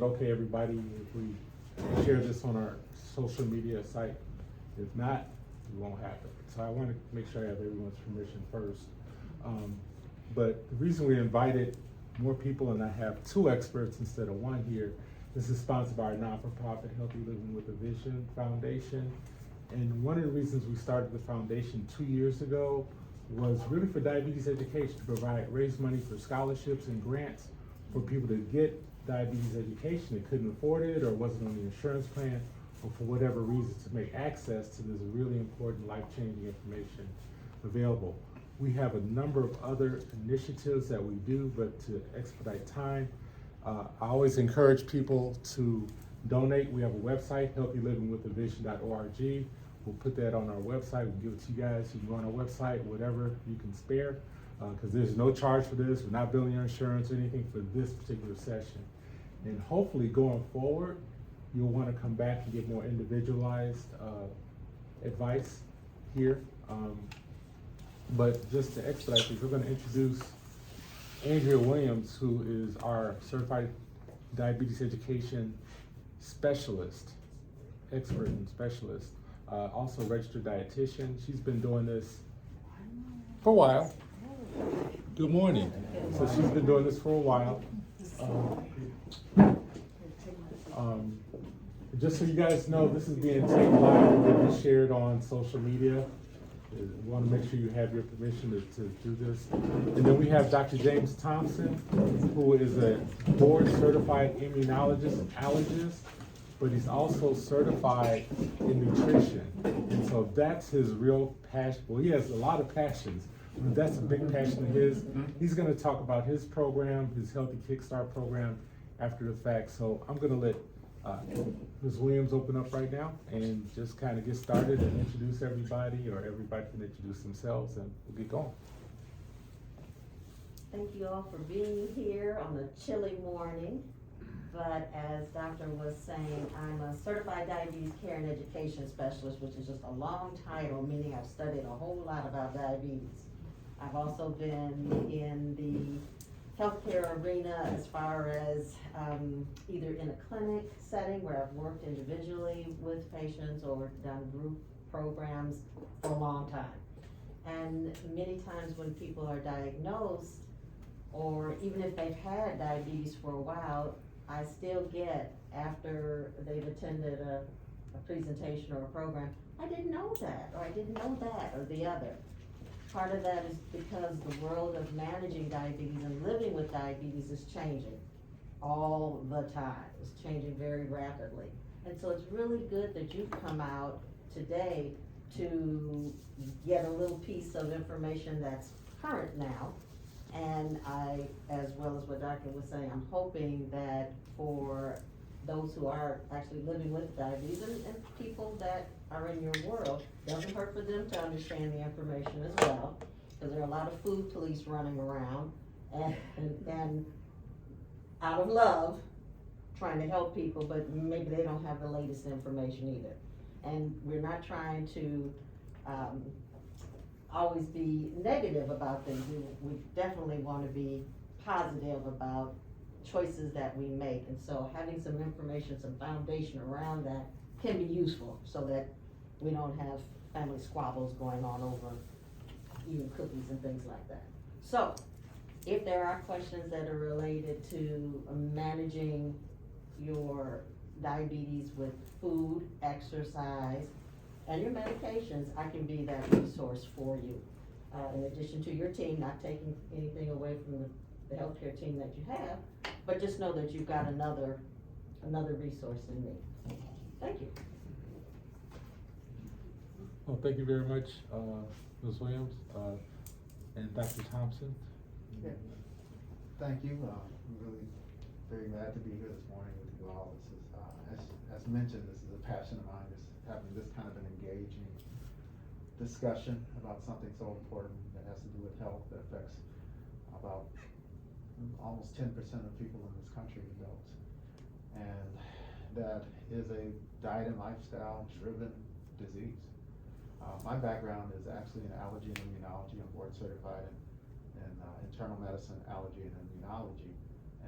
Okay, everybody, if we share this on our social media site? If not, it won't happen. So I want to make sure I have everyone's permission first. But the reason we invited more people, and I have two experts instead of one here, this is sponsored by our not-for-profit Healthy Living with a Vision Foundation. And one of the reasons we started the foundation 2 years ago was really for diabetes education, to raise money for scholarships and grants for people to get diabetes education that couldn't afford it or wasn't on the insurance plan, or for whatever reason, to make access to this really important life-changing information available. We have a number of other initiatives that we do, but to expedite time, I always encourage people to donate. We have a website, healthylivingwithavision.org. We'll put that on our website. We'll give it to you guys. You can go on our website, whatever you can spare, because there's no charge for this. We're not billing your insurance or anything for this particular session. And hopefully going forward, you'll want to come back and get more individualized advice here. But just to expedite things, we're going to introduce Andrea Williams, who is our certified diabetes education specialist, expert and specialist, also registered dietitian. She's been doing this for a while. Good morning. So she's been doing this for a while. Just so you guys know, this is being taped live and will be shared on social media. We want to make sure you have your permission to do this. And then we have Dr. James Thompson, who is a board certified immunologist and allergist, but he's also certified in nutrition. And so that's his real passion. Well, he has a lot of passions, but that's a big passion of his. He's going to talk about his program, his Healthy Kickstart program, after the fact. So I'm going to let Ms. Williams open up right now and just kind of get started and introduce everybody, or everybody can introduce themselves, and we'll get going. Thank you all for being here on a chilly morning. But as Doctor was saying, I'm a certified diabetes care and education specialist, which is just a long title, meaning I've studied a whole lot about diabetes. I've also been in the healthcare arena as far as either in a clinic setting where I've worked individually with patients or done group programs for a long time. And many times when people are diagnosed, or even if they've had diabetes for a while, I still get, after they've attended a presentation or a program, I didn't know that, or I didn't know that, or the other. Part of that is because the world of managing diabetes and living with diabetes is changing all the time. It's changing very rapidly. And so it's really good that you've come out today to get a little piece of information that's current now. And I, as well as what Doctor was saying, I'm hoping that for those who are actually living with diabetes and people that are in your world, it doesn't hurt for them to understand the information as well, because there are a lot of food police running around and out of love trying to help people, but maybe they don't have the latest information either. And we're not trying to always be negative about things. We definitely want to be positive about choices that we make, and so having some information, some foundation around that can be useful, so that we don't have family squabbles going on over eating cookies and things like that. So if there are questions that are related to managing your diabetes with food, exercise, and your medications, I can be that resource for you. In addition to your team, not taking anything away from the healthcare team that you have, but just know that you've got another resource in me. Thank you. Well, thank you very much, Ms. Williams, and Dr. Thompson. Yeah. Thank you. I'm really very glad to be here this morning with you all. This is, as mentioned, this is a passion of mine, just having this kind of an engaging discussion about something so important that has to do with health, that affects about almost 10% of people in this country, adults. And that is a diet and lifestyle driven disease. My background is actually in allergy and immunology. I'm board certified in internal medicine, allergy, and immunology.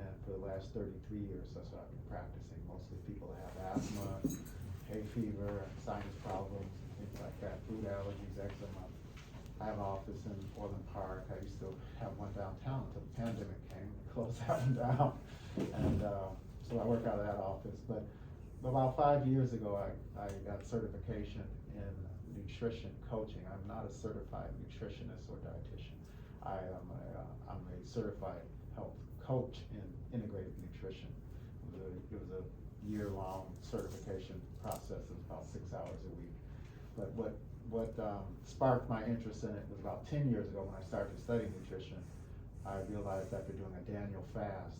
And for the last 33 years, that's what I've been practicing. Mostly people that have asthma, hay fever, sinus problems, things like that, food allergies, eczema. I have an office in Orland Park. I used to have one downtown until the pandemic came and closed that one down. And so I work out of that office. But about 5 years ago, I got certification in nutrition coaching. I'm not a certified nutritionist or dietitian. I'm a certified health coach in integrated nutrition. It was a year-long certification process. It was about 6 hours a week. But what sparked my interest in it was about 10 years ago when I started studying nutrition. I realized after doing a Daniel fast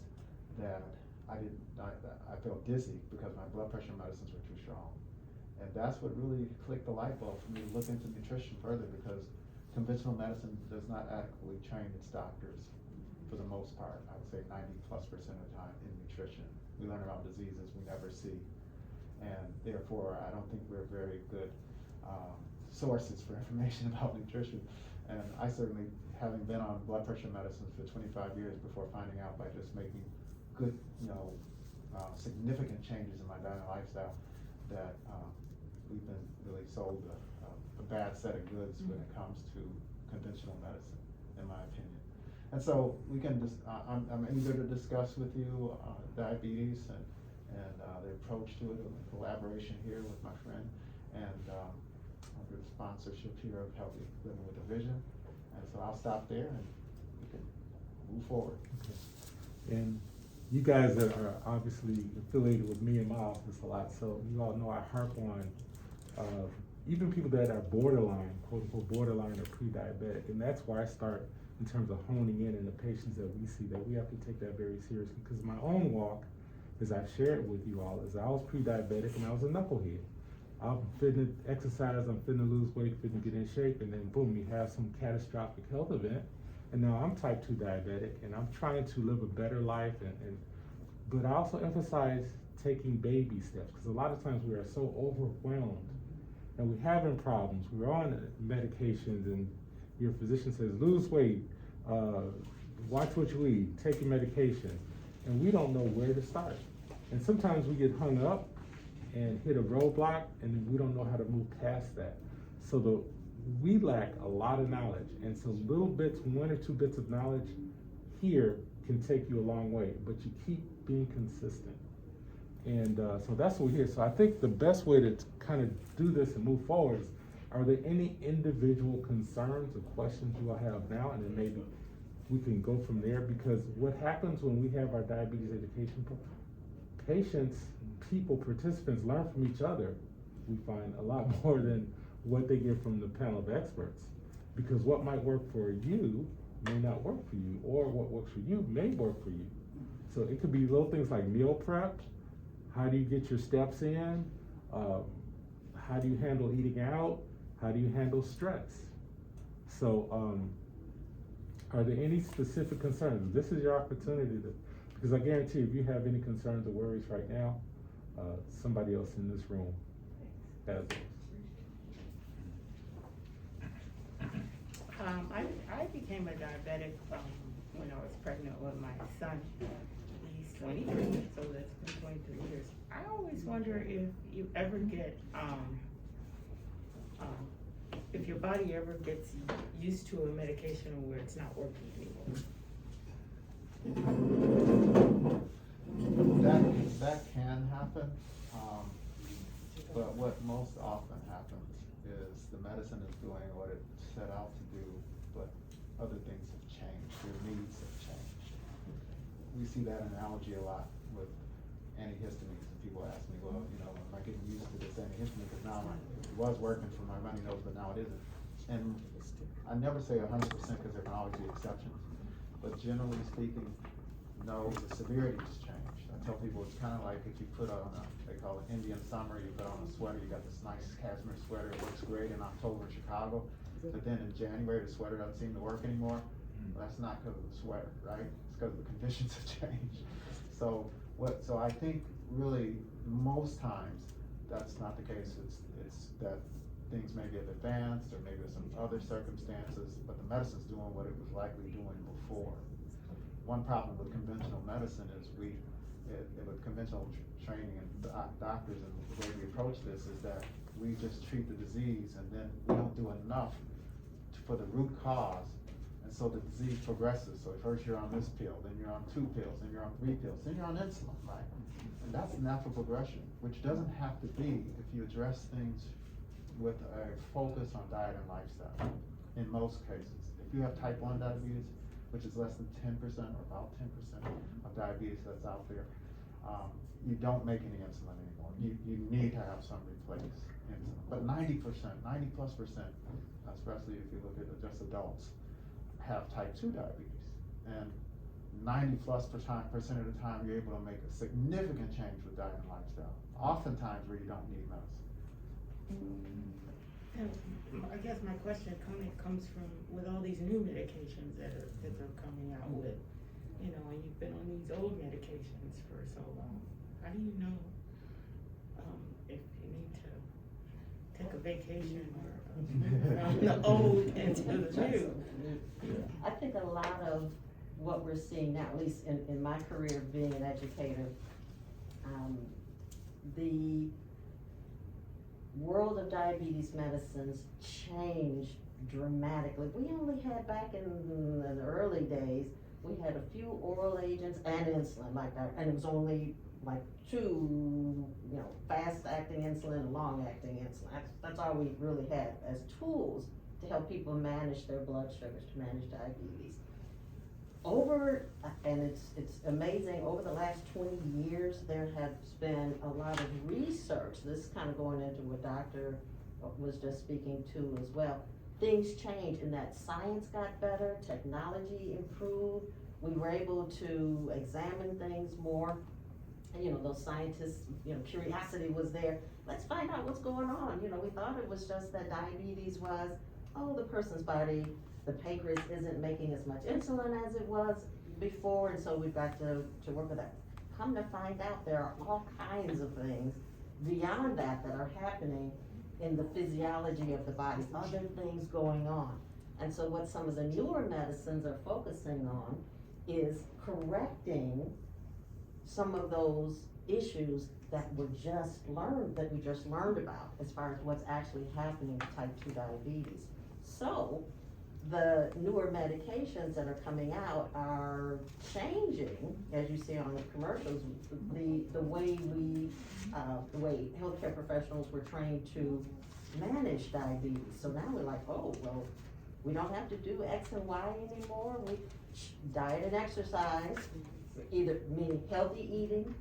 that I felt dizzy because my blood pressure medicines were too strong. And that's what really clicked the light bulb for me to look into nutrition further, because conventional medicine does not adequately train its doctors for the most part. I would say 90+% of the time in nutrition. We learn about diseases we never see. And therefore, I don't think we're very good sources for information about nutrition. And I certainly, having been on blood pressure medicines for 25 years before finding out by just making good, significant changes in my diet and lifestyle, that we've been really sold a bad set of goods when it comes to conventional medicine, in my opinion. And so we can just, I'm eager to discuss with you diabetes and the approach to it, and the collaboration here with my friend, and under the sponsorship here of Healthy Living with a Vision. And so I'll stop there and we can move forward. Okay. And you guys are obviously affiliated with me in my office a lot, so you all know I harp on even people that are borderline, quote unquote borderline or pre-diabetic, and that's why I start in terms of honing in the patients that we see, that we have to take that very seriously. Because my own walk, as I've shared with you all, is I was pre-diabetic and I was a knucklehead. I'm fitting to exercise, I'm fitting to lose weight, fitting to get in shape, and then boom, you have some catastrophic health event, and now I'm type 2 diabetic, and I'm trying to live a better life, but I also emphasize taking baby steps, because a lot of times we are so overwhelmed, and we're having problems, we're on medications, and your physician says, lose weight, watch what you eat, take your medication, and we don't know where to start. And sometimes we get hung up and hit a roadblock, and then we don't know how to move past that. So we lack a lot of knowledge, and so little bits, 1 or 2 bits of knowledge here can take you a long way, but you keep being consistent. And so that's what we're here. So I think the best way to kind of do this and move forward is, are there any individual concerns or questions you all have now, and then maybe we can go from there, because what happens when we have our diabetes education patients, people, participants learn from each other, we find a lot more than what they get from the panel of experts. Because what might work for you may not work for you, or what works for you may work for you. So it could be little things like meal prep, how do you get your steps in, how do you handle eating out, how do you handle stress? So are there any specific concerns? This is your opportunity to, because I guarantee if you have any concerns or worries right now, somebody else in this room has those. I became a diabetic when I was pregnant with my son. He's 23, so that's been 23 years. I always wonder if you ever get, if your body ever gets used to a medication where it's not working anymore. That can happen, but what most often happens is the medicine is doing what it set out to do, but other things have changed, your needs have changed. We see that analogy a lot with antihistamines, and people ask me, well, am I getting used to this antihistamine, because now it was working for my runny nose, but now it isn't. And I never say 100% because there can always be exceptions, but generally speaking, no, the severity has changed. I tell people it's kind of like if you put on they call it Indian summer, you put on a sweater, you got this nice cashmere sweater, it looks great in October in Chicago, but then in January the sweater doesn't seem to work anymore. Well, that's not because of the sweater, right? It's because the conditions have changed. So I think really most times that's not the case. It's that things may get advanced, or maybe there's some other circumstances, but the medicine's doing what it was likely doing before. one problem with conventional medicine is with conventional training and doctors, and the way we approach this is that we just treat the disease, and then we don't do enough for the root cause, and so the disease progresses. So first you're on this pill, then you're on 2 pills, then you're on 3 pills, then you're on insulin, right? And that's natural progression, which doesn't have to be if you address things with a focus on diet and lifestyle, in most cases. If you have type 1 diabetes, which is less than 10% or about 10% of diabetes that's out there, you don't make any insulin anymore. You need to have some replace insulin. But 90%, 90+%, especially if you look at just adults, have type 2 diabetes. And 90+% of the time, you're able to make a significant change with diet and lifestyle, oftentimes where you don't need medicine. And I guess my question comes from, with all these new medications that they're coming out with, you know, and you've been on these old medications for so long, how do you know if you need to take a vacation or from the old into the new? I think a lot of what we're seeing now, at least in my career of being an educator, the world of diabetes medicines changed dramatically. We only had, back in the early days, we had a few oral agents and insulin like that, and it was only like 2, you know, fast-acting insulin and long-acting insulin. That's all we really had as tools to help people manage their blood sugars, to manage diabetes. And it's amazing, over the last 20 years, there has been a lot of research. This is kind of going into what Dr. was just speaking to as well. Things changed in that science got better, technology improved, we were able to examine things more. And, you know, those scientists, you know, curiosity was there. Let's find out what's going on. You know, we thought it was just that diabetes was, oh, the person's body, the pancreas isn't making as much insulin as it was before, and so we've got to work with that. Come to find out, there are all kinds of things beyond that that are happening in the physiology of the body, other things going on. And so what some of the newer medicines are focusing on is correcting some of those issues that we just learned about as far as what's actually happening with type 2 diabetes. So the newer medications that are coming out are changing, as you see on the commercials, the way the way healthcare professionals were trained to manage diabetes. So now we're like, oh, well, we don't have to do X and Y anymore. We diet and exercise, either meaning healthy eating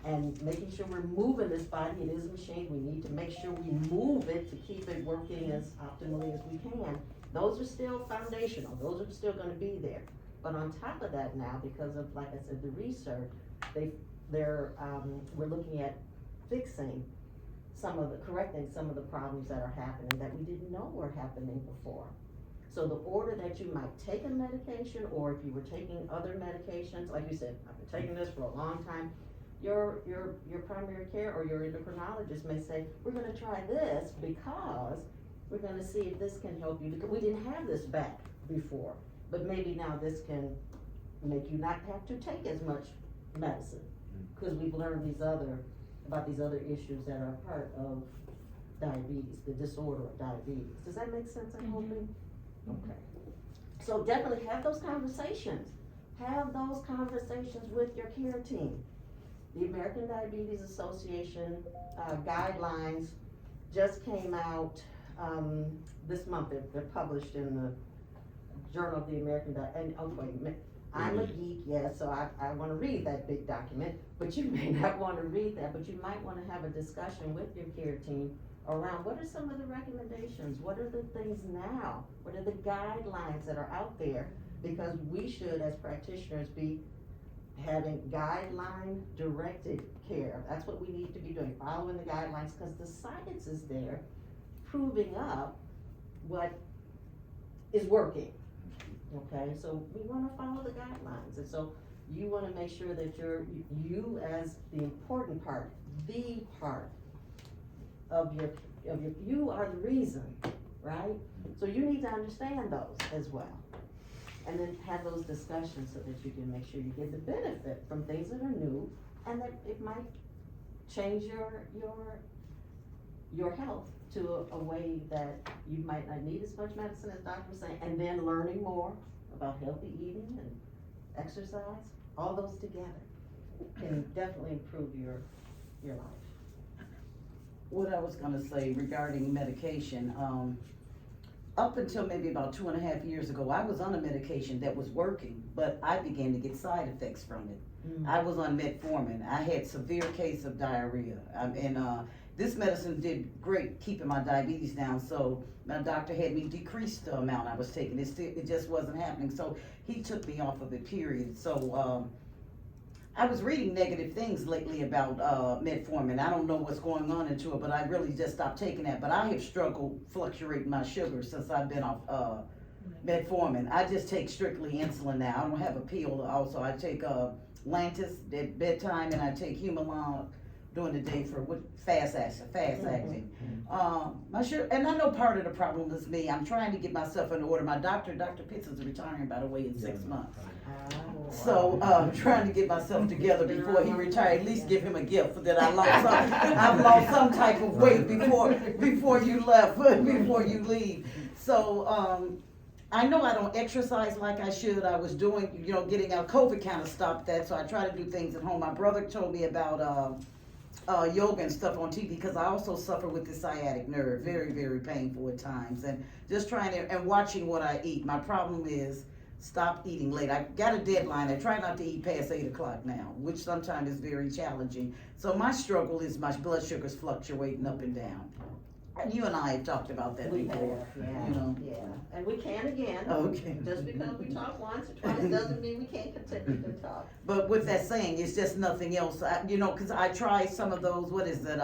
and making sure we're moving this body. It is a machine. We need to make sure we move it to keep it working as optimally as we can. Those are still foundational. Those are still going to be there. But on top of that now, because of, like I said, the research, we're looking at correcting some of the problems that are happening that we didn't know were happening before. So the order that you might take a medication, or if you were taking other medications, like you said, I've been taking this for a long time, your primary care or your endocrinologist may say, we're gonna try this because we're gonna see if this can help you, because we didn't have this back before, but maybe now this can make you not have to take as much medicine, because we've learned about these other issues that are part of diabetes, the disorder of diabetes. Does that make sense, I'm hoping? Okay. So definitely have those conversations. Have those conversations with your care team. The American Diabetes Association guidelines just came out this month. They're published in the Journal of the American I'm a geek, yes, so I want to read that big document, but you may not want to read that, but you might want to have a discussion with your care team around what are some of the recommendations, what are the things now, what are the guidelines that are out there, because we should, as practitioners, be having guideline directed care. That's what we need to be doing, following the guidelines, because the science is there proving up what is working. Okay, so we want to follow the guidelines, and so you want to make sure that you as the important part, the part of your you are the reason, right? So you need to understand those as well. and then have those discussions so that you can make sure you get the benefit from things that are new, and that it might change your health to a way that you might not need as much medicine as Dr. was saying, and then learning more about healthy eating and exercise, all those together can definitely improve your life. What I was gonna say regarding medication, up until maybe about 2.5 years ago, I was on a medication that was working, but I began to get side effects from it. I was on metformin. I had severe case of diarrhea, and this medicine did great keeping my diabetes down. So my doctor had me decrease the amount I was taking. It just wasn't happening. So he took me off of it. Period. So I was reading negative things lately about metformin. I don't know what's going on into it, but I really just stopped taking that. But I have struggled fluctuating my sugar since I've been off metformin. I just take strictly insulin now. I don't have a pill. Also, I take Lantus at bedtime, and I take Humalog during the day for fast acting. My sugar, and I know part of the problem is me. I'm trying to get myself in order. My Dr. Pitts is retiring, by the way, in 6 months. So I'm trying to get myself together before he retires. At least give him a gift that I lost. I've lost some type of weight before you left, before you leave. So I know I don't exercise like I should. I was doing, getting out. COVID kind of stopped that, so I try to do things at home. My brother told me about yoga and stuff on TV, because I also suffer with the sciatic nerve, very, very painful at times, and just trying to, and watching what I eat. My problem is stop eating late. I got a deadline. I try not to eat past 8 o'clock now, which sometimes is very challenging. So my struggle is my blood sugar's fluctuating up and down. And you and I have talked about that We before. have, yeah, and we can again. Okay. Just because we talk once or twice doesn't mean we can't continue to talk. But with that saying, it's just nothing else. Because I tried some of those, what is it,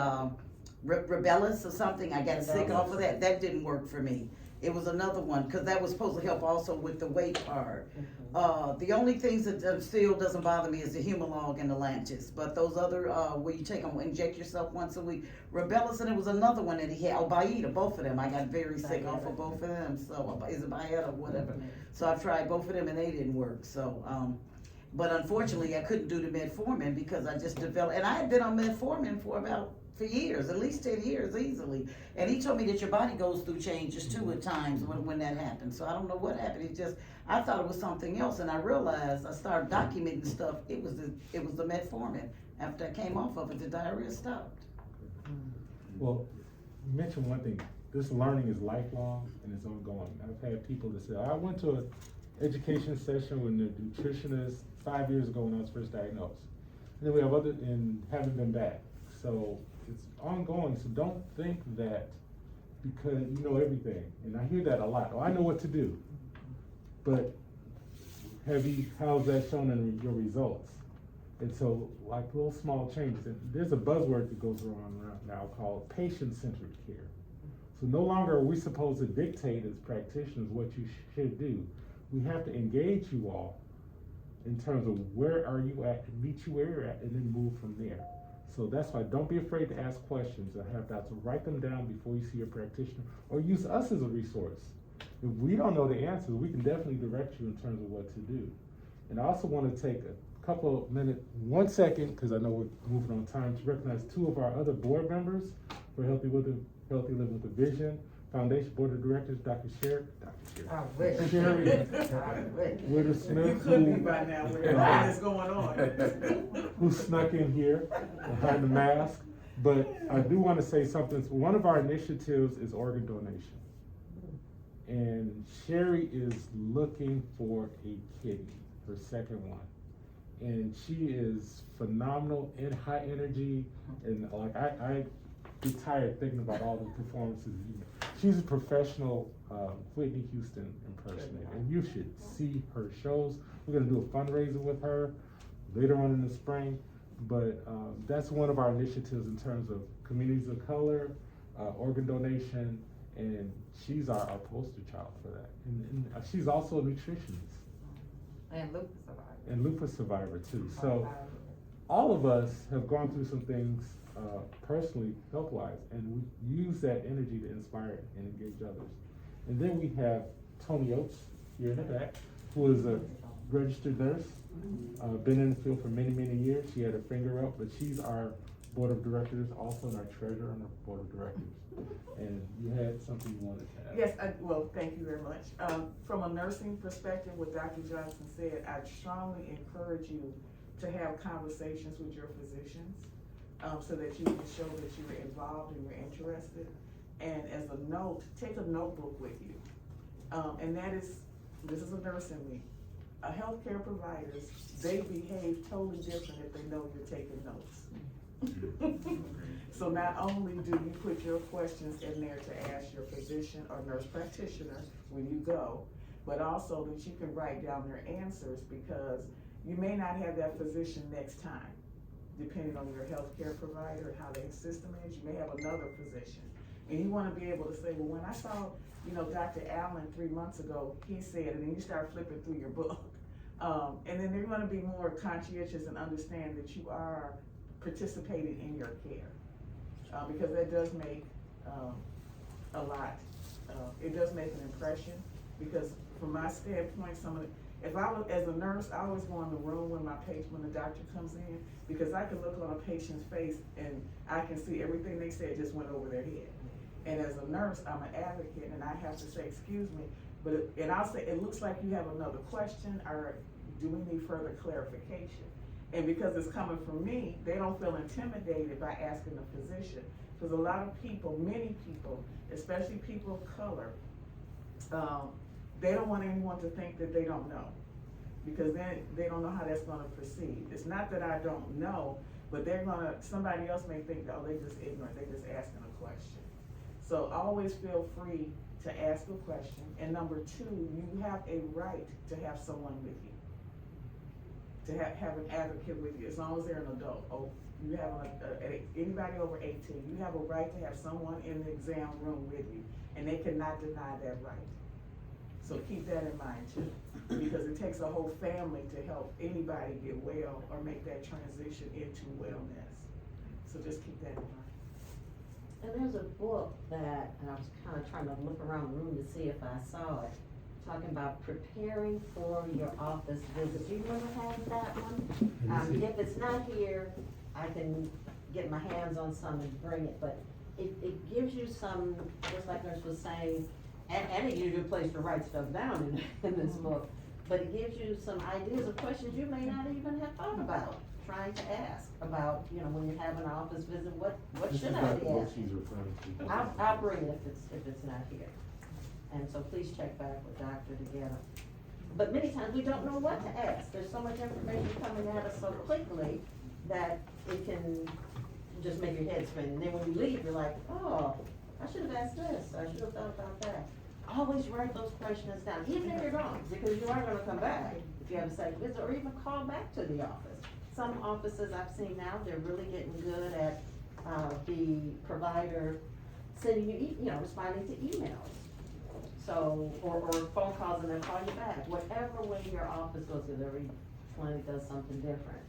Rebellus or something. I got sick off of that. That didn't work for me. It was another one, because that was supposed to help also with the weight part. The only things that still doesn't bother me is the Humalog and the Lantus. But those other, where you take them, inject yourself once a week. Rebellus, and it was another one that he had, Baeta, both of them. I got very sick off of both of them. So, is it Baeta or whatever? So I've tried both of them and they didn't work. So, but unfortunately I couldn't do the metformin because I just developed, and I had been on metformin for years, at least 10 years easily. And he told me that your body goes through changes too at times when that happens. So I don't know what happened. I thought it was something else, and I realized, I started documenting stuff. It was the metformin. After I came off of it, the diarrhea stopped. Well, you mentioned one thing. This learning is lifelong and it's ongoing. I've had people that say, I went to an education session with a nutritionist 5 years ago when I was first diagnosed. And then we have and haven't been back. So it's ongoing. So don't think that because you know everything. And I hear that a lot. Oh, I know what to do. But how's that shown in your results? And so, like little small changes, and there's a buzzword that goes around now called patient-centered care. So no longer are we supposed to dictate as practitioners what you should do. We have to engage you all in terms of where are you at, meet you where you're at, and then move from there. So that's why don't be afraid to ask questions. I have to write them down before you see your practitioner, or use us as a resource. If we don't know the answers, we can definitely direct you in terms of what to do. And I also want to take a couple of minutes, 1 second, because I know we're moving on time, to recognize 2 of our other board members for Healthy Living with a Vision Foundation Board of Directors, Dr. Sherry Witter Smith, who snuck in here behind the mask. But I do want to say something. One of our initiatives is organ donation. And Sherry is looking for a kidney, her second one. And she is phenomenal and high energy. And like I get tired thinking about all the performances. She's a professional Whitney Houston impersonator, and you should see her shows. We're gonna do a fundraiser with her later on in the spring. But that's one of our initiatives in terms of communities of color, organ donation, and she's our poster child for that. And she's also a nutritionist. And lupus survivor too. So all of us have gone through some things personally, health-wise, and we use that energy to inspire and engage others. And then we have Tony Oates here in the back, who is a registered nurse, been in the field for many, many years. She had her finger up, but she's our board of directors, also our treasurer on the board of directors. And you had something you wanted to add? Yes, well, thank you very much. From a nursing perspective, what Dr. Johnson said, I strongly encourage you to have conversations with your physicians, so that you can show that you're involved and you're interested. And as a note, take a notebook with you. And this is a nurse in me. Healthcare providers, they behave totally different if they know you're taking notes. So not only do you put your questions in there to ask your physician or nurse practitioner when you go, but also that you can write down their answers, because you may not have that physician next time, depending on your healthcare provider and how their system is. You may have another physician. And you wanna be able to say, well, when I saw, Dr. Allen 3 months ago, he said, and then you start flipping through your book. And then they're gonna be more conscientious and understand that you are participating in your care. Because that does make a lot, it does make an impression, because from my standpoint, if I was, as a nurse, I always go in the room when the doctor comes in, because I can look on a patient's face and I can see everything they said just went over their head. And as a nurse, I'm an advocate, and I have to say, excuse me, and I'll say, it looks like you have another question, or do we need further clarification? And because it's coming from me, they don't feel intimidated by asking the physician. Because a lot of people, many people, especially people of color, they don't want anyone to think that they don't know. Because then they don't know how that's gonna proceed. It's not that I don't know, but somebody else may think, oh, they're just ignorant, they're just asking a question. So always feel free to ask a question. And number two, you have a right to have someone with you. To have an advocate with you, as long as they're an adult. Oh, you have anybody over 18, you have a right to have someone in the exam room with you, and they cannot deny that right. So keep that in mind too, because it takes a whole family to help anybody get well or make that transition into wellness. So just keep that in mind. And there's a book that, and I was kind of trying to look around the room to see if I saw it, talking about preparing for your office visit. Do you remember having that one? If it's not here, I can get my hands on some and bring it, but it gives you some, just like Nurse was saying, and it gives you a place to write stuff down in this book, but it gives you some ideas of questions you may not even have thought about trying to ask about, when you have an office visit, what should I be asking? I'll bring it if it's not here. And so please check back with Doctor to get them. But many times we don't know what to ask. There's so much information coming at us so quickly that it can just make your head spin. And then when you leave, you're like, oh, I should have asked this. I should have thought about that. Always write those questions down, even if you're gone, because you are gonna come back if you have a second visit, or even call back to the office. Some offices I've seen now, they're really getting good at the provider sending you, responding to emails. So, or phone calls and they'll call you back. Whatever way your office goes, because every clinic does something different.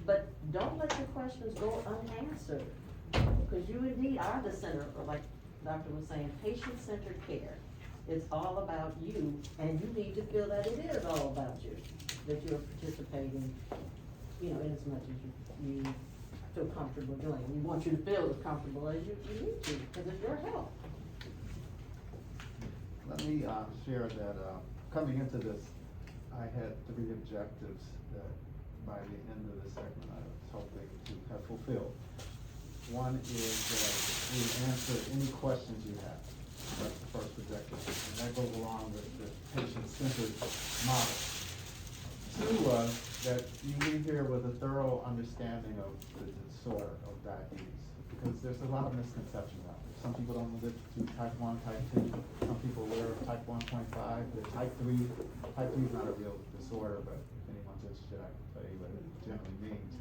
But don't let your questions go unanswered, because you indeed are the center, or like Doctor was saying, patient-centered care. It's all about you, and you need to feel that it is all about you, that you're participating, in as much as you feel comfortable doing. We want you to feel as comfortable as you need to, because it's your health. Let me share that coming into this, I had 3 objectives that by the end of the segment I was hoping to have fulfilled. One is that we answer any questions you have. That's the first objective. And that goes along with the patient-centered model. 2 was that you leave here with a thorough understanding of the disorder of diabetes, because there's a lot of misconceptions out there. Some people don't live through type 1, type 2. Some people wear type 1.5. The type 3 is not a real disorder, but if anyone's interested, I can tell you what it generally means.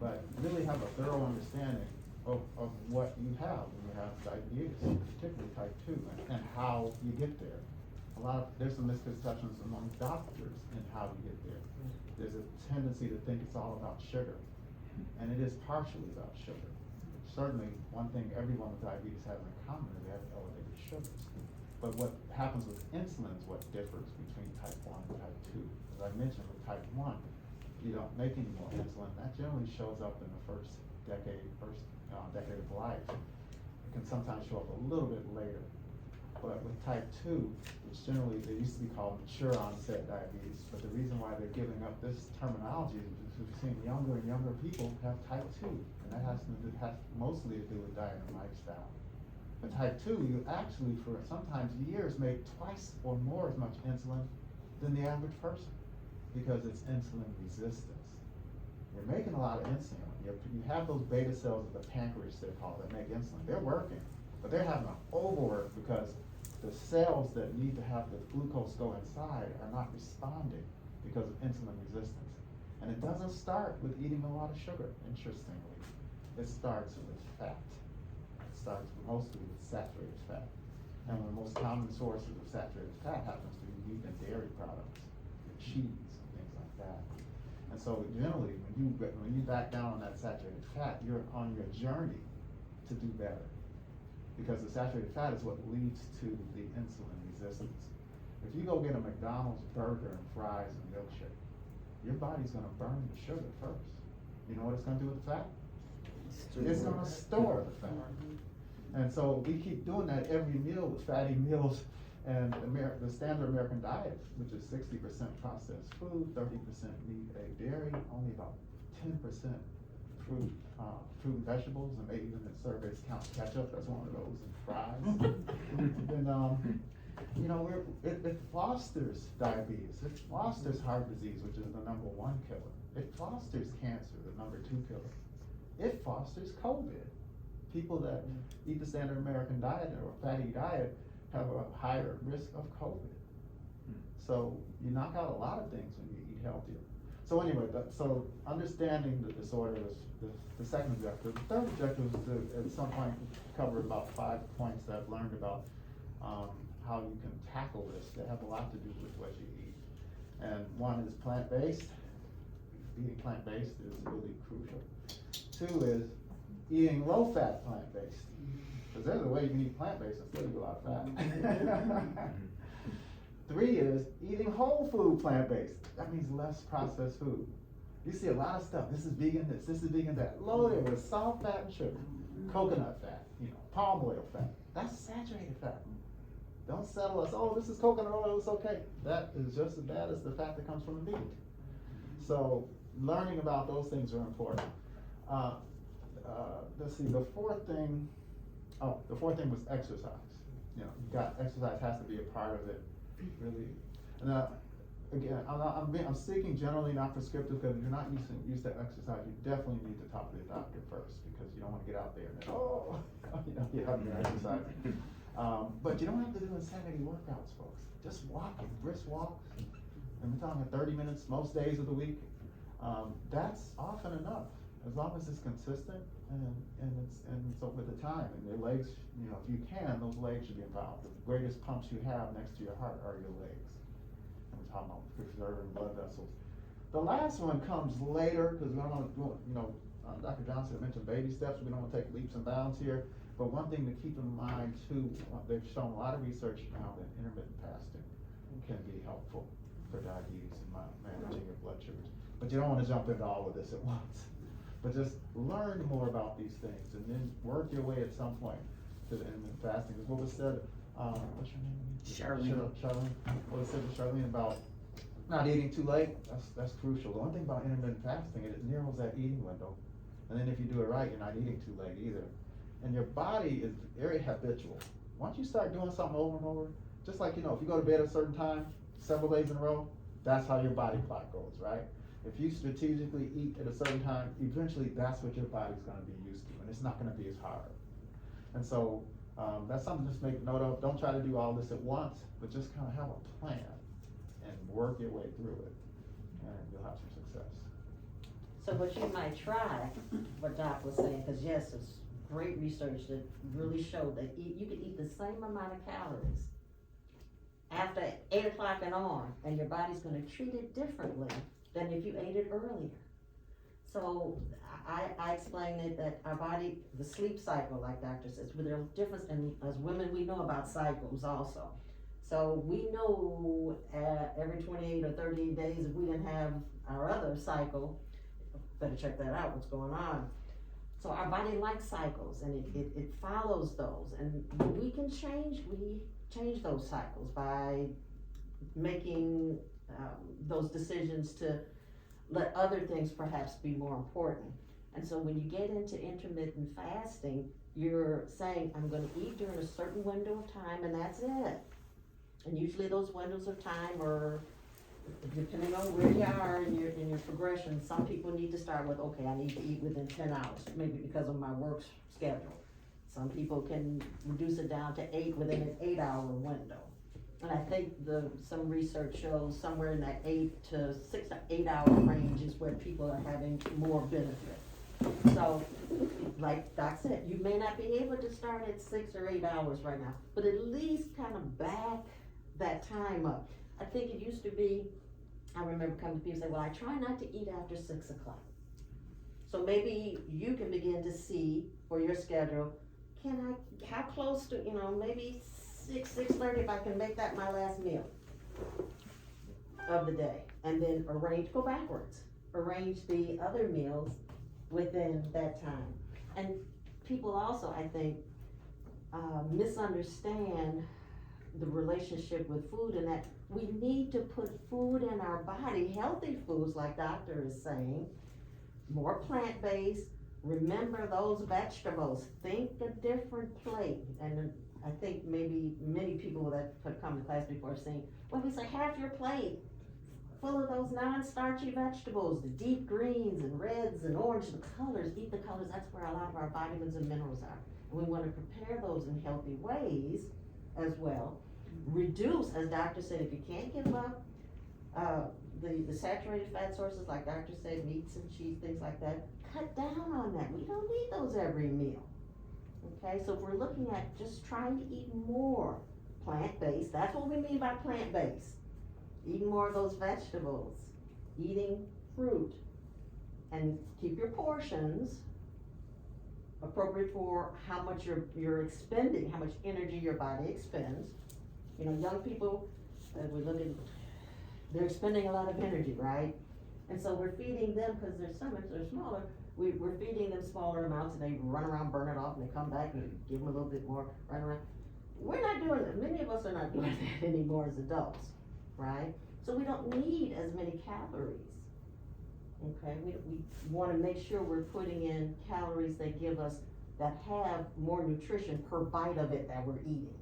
But really have a thorough understanding of what you have when you have diabetes, particularly type 2, and how you get there. There's some misconceptions among doctors in how you get there. There's a tendency to think it's all about sugar, and it is partially about sugar. Certainly, one thing everyone with diabetes has in common is they have elevated sugars. But what happens with insulin is what differs between type 1 and type 2. As I mentioned, with type 1, you don't make any more insulin. That generally shows up in the first decade of life. It can sometimes show up a little bit later. But with type 2, which generally, they used to be called mature onset diabetes, but the reason why they're giving up this terminology is because we've seen younger and younger people have type 2, and that has mostly to do with diet and lifestyle. But type 2, you actually, for sometimes years, make twice or more as much insulin than the average person, because it's insulin resistance. You're making a lot of insulin. You have those beta cells of the pancreas, they're called, that make insulin. They're working, but they're having to overwork because the cells that need to have the glucose go inside are not responding because of insulin resistance. And it doesn't start with eating a lot of sugar, interestingly. It starts with fat. It starts mostly with saturated fat. And one of the most common sources of saturated fat happens to be meat and dairy products, cheese, and things like that. And so generally, when you back down on that saturated fat, you're on your journey to do better. Because the saturated fat is what leads to the insulin resistance. If you go get a McDonald's burger and fries and milkshake, your body's gonna burn the sugar first. You know what it's gonna do with the fat? It's gonna store the fat. And so we keep doing that every meal with fatty meals, and the standard American diet, which is 60% processed food, 30% meat, egg, dairy, only about 10% fruit and vegetables, and maybe even in surveys count ketchup as one of those, and fries. And it fosters diabetes, it fosters heart disease, which is the #1 killer. It fosters cancer, the #2 killer. It fosters COVID. People that eat the standard American diet or fatty diet have a higher risk of COVID. So you knock out a lot of things when you eat healthier. So anyway, so understanding the disorder is the second objective. The third objective is to, at some point, cover about 5 points that I've learned about how you can tackle this. They have a lot to do with what you eat. And one is plant-based. Eating plant-based is really crucial. 2 is eating low-fat plant-based. Because there's a way you can eat plant-based and still eat a lot of fat. 3 is eating whole food plant-based. That means less processed food. You see a lot of stuff. This is vegan this is vegan that. Loaded with salt, fat, and sugar. Coconut fat, palm oil fat. That's saturated fat. Don't settle us, oh, this is coconut oil, it's okay. That is just as bad as the fat that comes from the meat. So learning about those things are important. Let's see, the fourth thing was exercise. Exercise has to be a part of it, really. And again, I'm speaking generally, not prescriptive, because if you're not used to exercise, you definitely need to talk to your doctor first, because you don't want to get out there and then, get out there and exercise. But you don't have to do insanity workouts, folks. Just walking, brisk walks, and we're talking 30 minutes most days of the week. That's often enough, as long as it's consistent and so with the time. And your legs, if you can, those legs should be involved. The greatest pumps you have next to your heart are your legs. And we're talking about preserving blood vessels. The last one comes later, because we don't want to do, Dr. Johnson mentioned baby steps. We don't want to take leaps and bounds here. But one thing to keep in mind too, they've shown a lot of research now that intermittent fasting can be helpful for diabetes and managing your blood sugars. But you don't want to jump into all of this at once. But just learn more about these things, and then work your way at some point to the intermittent fasting. Because what was said, what's your name? Charlene. What was said to Charlene about not eating too late, that's crucial. The one thing about intermittent fasting is it narrows that eating window. And then if you do it right, you're not eating too late either. And your body is very habitual. Once you start doing something over and over, just like, if you go to bed at a certain time, several days in a row, that's how your body clock goes, right? If you strategically eat at a certain time, eventually that's what your body's gonna be used to, and it's not gonna be as hard. And so, that's something to just make note of. Don't try to do all this at once, but just kind of have a plan and work your way through it, and you'll have some success. So what you might try, what Doc was saying, because yes, it's great research that really showed that you could eat the same amount of calories after 8 o'clock and on, and your body's gonna treat it differently than if you ate it earlier. So I explained it that our body, the sleep cycle, like doctor says, but there's a difference, and as women, we know about cycles also. So we know every 28 or 38 days, if we didn't have our other cycle, better check that out, what's going on. So our body likes cycles, and it follows those, and we change those cycles by making those decisions to let other things perhaps be more important. And so when you get into intermittent fasting, you're saying, I'm gonna eat during a certain window of time, and that's it. And usually those windows of time are, depending on where you are in your progression, some people need to start with, okay, I need to eat within 10 hours, maybe because of my work schedule. Some people can reduce it down to 8 within an 8-hour window. And I think some research shows somewhere in that 6 to 8 hour range is where people are having more benefit. So, like Doc said, you may not be able to start at 6 or 8 hours right now, but at least kind of back that time up. I think it used to be, I remember coming to people say, well, I try not to eat after 6 o'clock. So maybe you can begin to see for your schedule, how close to, maybe 6:30 if I can make that my last meal of the day. And then go backwards. Arrange the other meals within that time. And people also, I think, misunderstand the relationship with food, and that we need to put food in our body, healthy foods like doctor is saying, more plant-based, remember those vegetables, think a different plate. And I think maybe many people that have come to class before have seen, well, we say half your plate full of those non-starchy vegetables, the deep greens and reds and orange, the colors, eat the colors, that's where a lot of our vitamins and minerals are. And we want to prepare those in healthy ways as well. Reduce, as doctor said, if you can't give up the saturated fat sources, like doctor said, meats and cheese, things like that, cut down on that. We don't need those every meal. Okay, so if we're looking at just trying to eat more plant-based, that's what we mean by plant-based. Eating more of those vegetables, eating fruit, and keep your portions appropriate for how much you're expending, how much energy your body expends. Young people, they're expending a lot of energy, right? And so we're feeding them, because their stomachs are smaller, we're feeding them smaller amounts, and they run around, burn it off, and they come back and give them a little bit more, run around. We're not doing that. Many of us are not doing that anymore as adults, right? So we don't need as many calories. Okay, we want to make sure we're putting in calories that have more nutrition per bite of it that we're eating.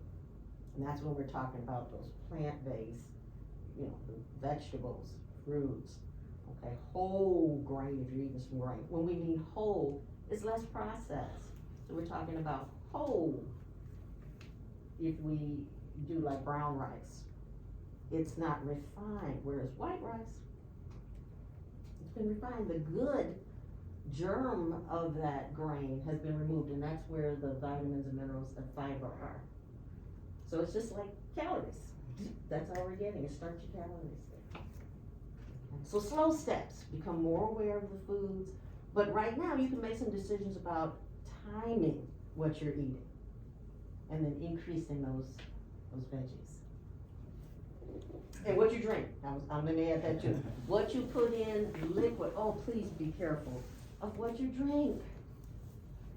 And that's when we're talking about those plant-based, vegetables, fruits, okay, whole grain if you're eating some grain. When we mean whole, it's less processed. So we're talking about whole if we do like brown rice. It's not refined, whereas white rice, it's been refined. The good germ of that grain has been removed, and that's where the vitamins and minerals and fiber are. So it's just like calories. That's all we're getting, is starchy calories. So slow steps, become more aware of the foods, but right now you can make some decisions about timing what you're eating, and then increasing those veggies. And what you drink, I'm gonna add that too. What you put in liquid, oh, please be careful of what you drink.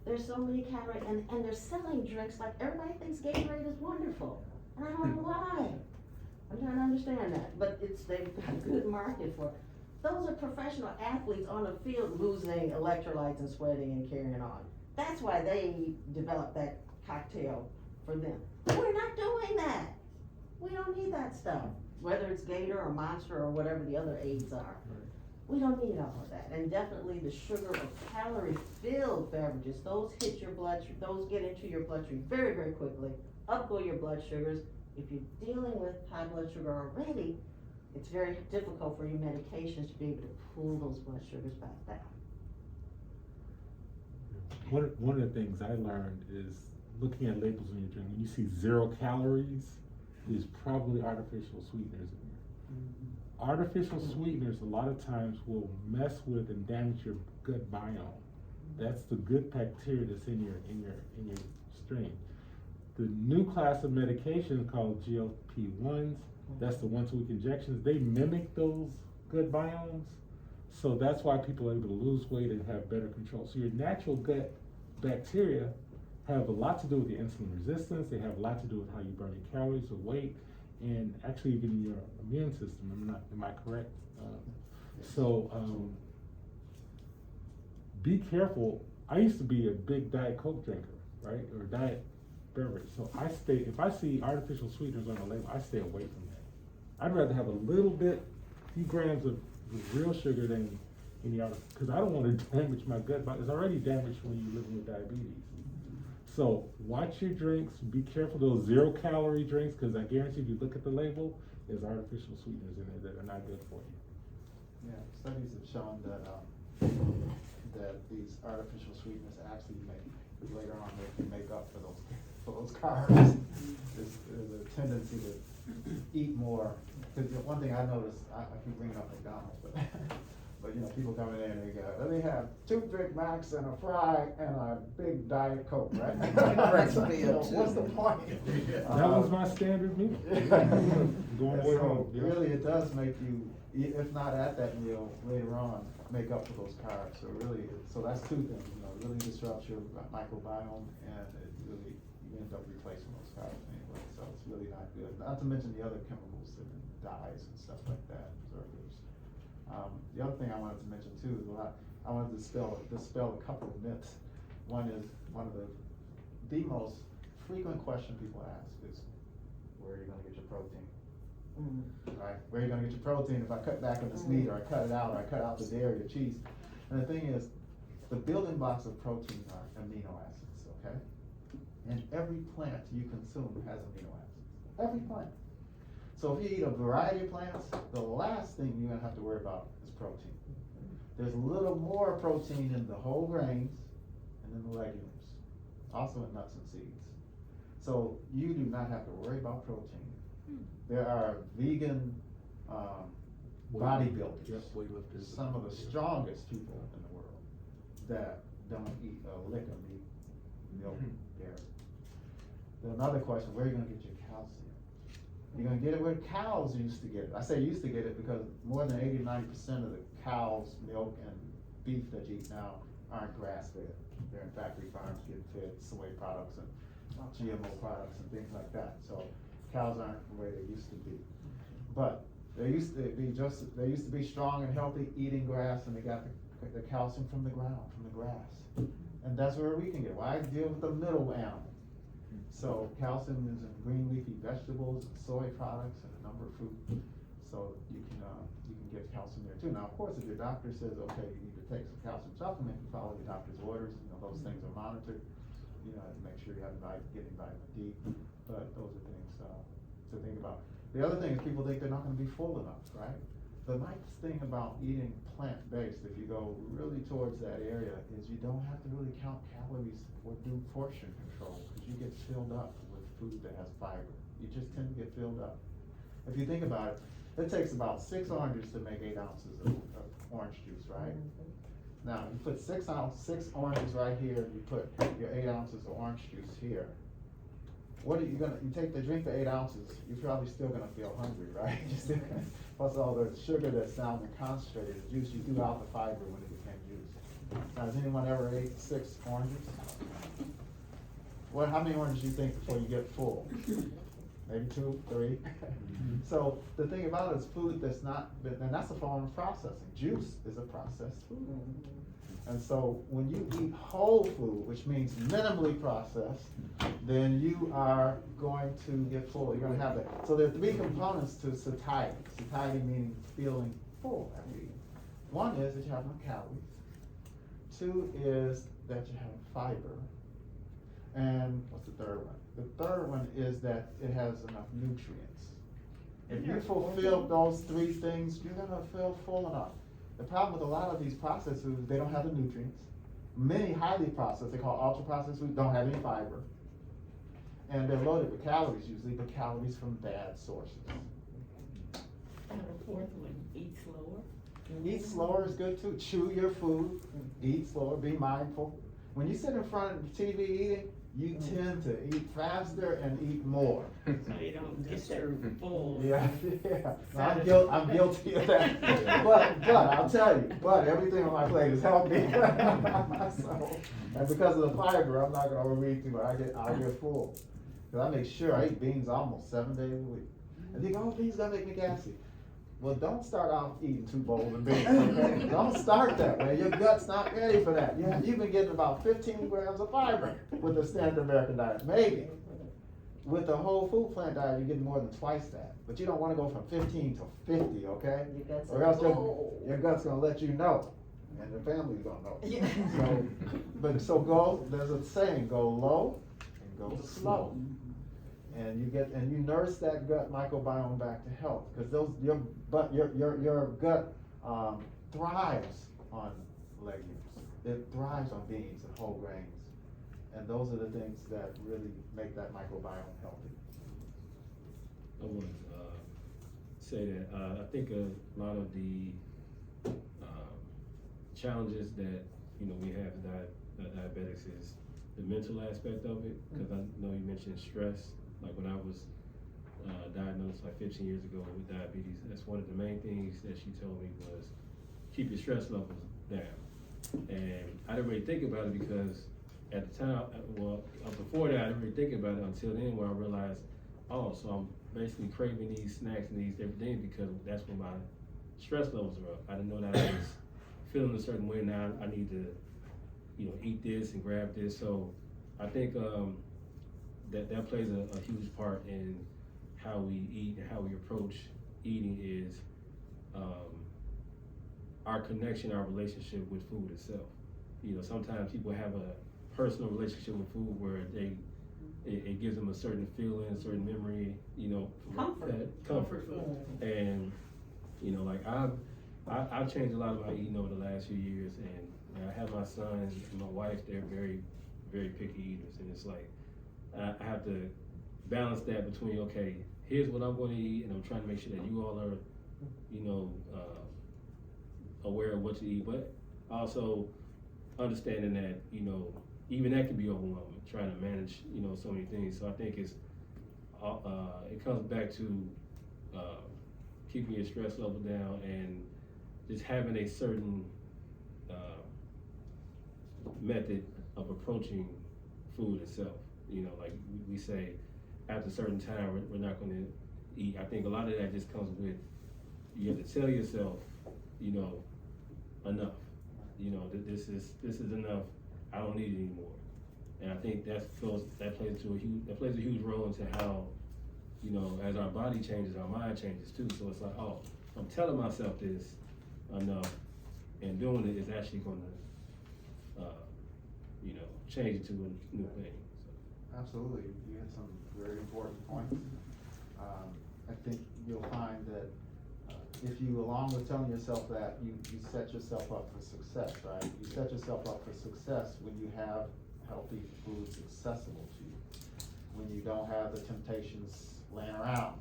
There's so many calories, and they're selling drinks like everybody thinks Gatorade is wonderful. And I don't know why. I'm trying to understand that, but they've got a good market for it. Those are professional athletes on the field losing electrolytes and sweating and carrying on. That's why they developed that cocktail for them. We're not doing that. We don't need that stuff, whether it's Gator or Monster or whatever the other aids are. We don't need all of that. And definitely the sugar or calorie-filled beverages, those hit your bloodstream, those get into your bloodstream very, very quickly, up go your blood sugars. If you're dealing with high blood sugar already, it's very difficult for your medications to be able to pull those blood sugars back down. One of the things I learned is looking at labels when you're drinking, when you see 0 calories, there's probably artificial sweeteners in there. Artificial sweeteners a lot of times will mess with and damage your gut biome. That's the good bacteria that's in your stream. The new class of medication called GLP-1s, that's the once-a-week injections, they mimic those gut biomes. So that's why people are able to lose weight and have better control. So your natural gut bacteria have a lot to do with your insulin resistance. They have a lot to do with how you burn your calories or weight, and actually even your immune system. Am I correct? Be careful. I used to be a big Diet Coke drinker, right, or diet beverage. So if I see artificial sweeteners on the label, I stay away from that. I'd rather have a little bit, few grams of real sugar than any other, because I don't want to damage my gut. But it's already damaged when you're living with diabetes. So watch your drinks. Be careful those 0-calorie drinks, because I guarantee if you look at the label, there's artificial sweeteners in there that are not good for you. Yeah, studies have shown that these artificial sweeteners actually later on make up for those carbs. There's a tendency to eat more. Because one thing I noticed, I keep bringing up McDonald's, but you know, people come in there and they go, let me have 2 Big Macs and a fry and a big Diet Coke, right? So, what's the point? That was my standard meal. Going way home. Yeah. Really, it does make you, if not at that meal, later on, make up for those carbs. So that's 2 things, you know, it really disrupts your microbiome, and it really, you end up replacing those carbs anyway, so it's really not good. Not to mention the other chemicals and dyes and stuff like that, preservatives. The other thing I wanted to mention too is I wanted to dispel a couple of myths. One is, one of the most frequent question people ask is, where are you gonna get your protein? Right? Where are you gonna get your protein if I cut back on this meat, or I cut it out, or I cut out the dairy or cheese? And the thing is, the building blocks of protein are amino acids, okay? And every plant you consume has amino acids. Every plant. So if you eat a variety of plants, the last thing you're gonna have to worry about is protein. There's a little more protein in the whole grains and in the legumes, also in nuts and seeds. So you do not have to worry about protein. There are vegan bodybuilders, Yes, weightlifters. some of the strongest people in the world, that don't eat a lick of meat, milk, dairy. Then another question, where are you gonna get your calcium? You're gonna get it where cows used to get it. I say used to get it because more than 80 to 90% of the cows, milk, and beef that you eat now aren't grass-fed. They're in factory farms getting fed soy products and GMO products and things like that. So cows aren't the way they used to be. But they used to be strong and healthy, eating grass, and they got the calcium from the ground, from the grass. And that's where we can get it. Well, I deal with the middle animal. So calcium is in green leafy vegetables, and soy products, and a number of fruit. So you can get calcium there too. Now, of course, if your doctor says, okay, you need to take some calcium supplement, you follow your doctor's orders. You know, those things are monitored. You know, to make sure you're getting vitamin D. But those are things to think about. The other thing is people think they're not going to be full enough, right? The nice thing about eating plant-based, if you go really towards that area, is you don't have to really count calories or do portion control, because you get filled up with food that has fiber. You just tend to get filled up. If you think about it, it takes about 6 oranges to make 8 ounces of orange juice, right? Now, you put 6 oranges right here, you put your 8 ounces of orange juice here. What are you gonna, you take the drink for 8 ounces, you're probably still gonna feel hungry, right? You're still gonna, plus all the sugar that's down in concentrated juice, you threw out the fiber when it became juice. Now, has anyone ever ate 6 oranges? How many oranges do you think before you get full? Maybe 2, 3? So the thing about it is food that's not, and that's a form of processing. Juice is a processed food. And so when you eat whole food, which means minimally processed, then you are going to get full. You're going to have that. So there are 3 components to satiety. Satiety meaning feeling full after eating. One is that you have no calories. 2 is that you have fiber. And what's the third one? The third one is that it has enough nutrients. If you fulfill those 3 things, you're going to feel full enough. The problem with a lot of these processed foods, they don't have the nutrients. Many highly processed, they call ultra processed foods, don't have any fiber. And they're loaded with calories usually, but calories from bad sources. And the 4th one, eat slower. Eat slower is good too. Chew your food, eat slower, be mindful. When you sit in front of the TV eating, you tend to eat faster and eat more. So you don't get that full. Yeah, yeah. I'm guilty of that. But I'll tell you, everything on my plate is healthy. So, and because of the fiber, I'm not gonna overeat too much. I'll get full. Cause I make sure I eat beans almost 7 days a week. And think, oh, beans gonna make me gassy. Well, don't start off eating 2 bowls of beans, okay? Don't start that way. Your gut's not ready for that. You've been getting about 15 grams of fiber with the standard American diet, maybe. With the whole food plant diet, you're getting more than twice that. But you don't wanna go from 15 to 50, okay? Your gut's Or else oh. your gut's gonna let you know, and the family's gonna know. Yeah. So go, there's a saying, go low and go slow. And you nurse that gut microbiome back to health, because your gut thrives on legumes. It thrives on beans and whole grains, and those are the things that really make that microbiome healthy. I want to say that I think a lot of the challenges that we have in diabetics is the mental aspect of it, because I know you mentioned stress. Like when I was diagnosed like 15 years ago with diabetes, that's one of the main things that she told me was keep your stress levels down. And I didn't really think about it because at the time, before that, I didn't really think about it until then, where I realized, oh, so I'm basically craving these snacks and these different things because that's when my stress levels are up. I didn't know that I was feeling a certain way. Now I need to, eat this and grab this. So I think that plays a huge part in how we eat and how we approach eating is our connection, our relationship with food itself. Sometimes people have a personal relationship with food where it gives them a certain feeling, a certain memory, comfort. And like I've changed a lot of my eating over the last few years, and I have my son and my wife. They're very, very picky eaters, and it's like I have to balance that between, okay, here's what I'm going to eat, and I'm trying to make sure that you all are, aware of what to eat, but also understanding that, even that can be overwhelming, trying to manage, so many things. So I think it comes back to keeping your stress level down and just having a certain method of approaching food itself. Like we say, after a certain time, we're not going to eat. I think a lot of that just comes with, you have to tell yourself, enough. This is enough. I don't need it anymore. And I think that plays a huge role into how, as our body changes, our mind changes too. So it's like, oh, I'm telling myself this enough, and doing it is actually going to, change it to a new thing. So. Absolutely, you had some very important points. I think you'll find that if you, along with telling yourself that, you set yourself up for success, right? You set yourself up for success when you have healthy foods accessible to you, when you don't have the temptations laying around.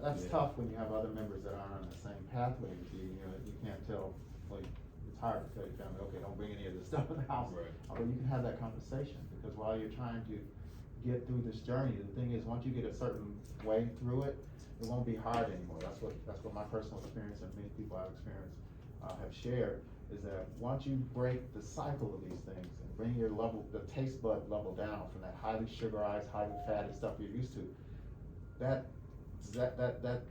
That's tough when you have other members that aren't on the same pathway as you. You can't tell, like, it's hard to tell your family, okay, don't bring any of this stuff in the house. Right. Although you can have that conversation, because while you're trying to get through this journey, the thing is, once you get a certain way through it, it won't be hard anymore. That's what my personal experience and many people I've experienced have shared, is that once you break the cycle of these things and bring your the taste bud level down from that highly sugarized, highly fatty stuff you're used to, that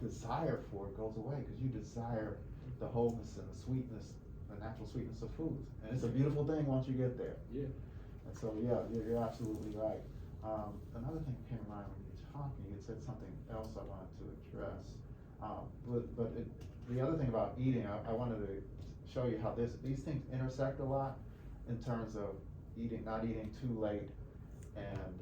desire for it goes away, because you desire the wholeness and the sweetness, the natural sweetness of foods. And it's a beautiful thing once you get there. Yeah. And so, yeah, you're absolutely right. Another thing came to mind when you were talking, you said something else I wanted to address. The other thing about eating, I wanted to show you how these things intersect a lot in terms of not eating too late and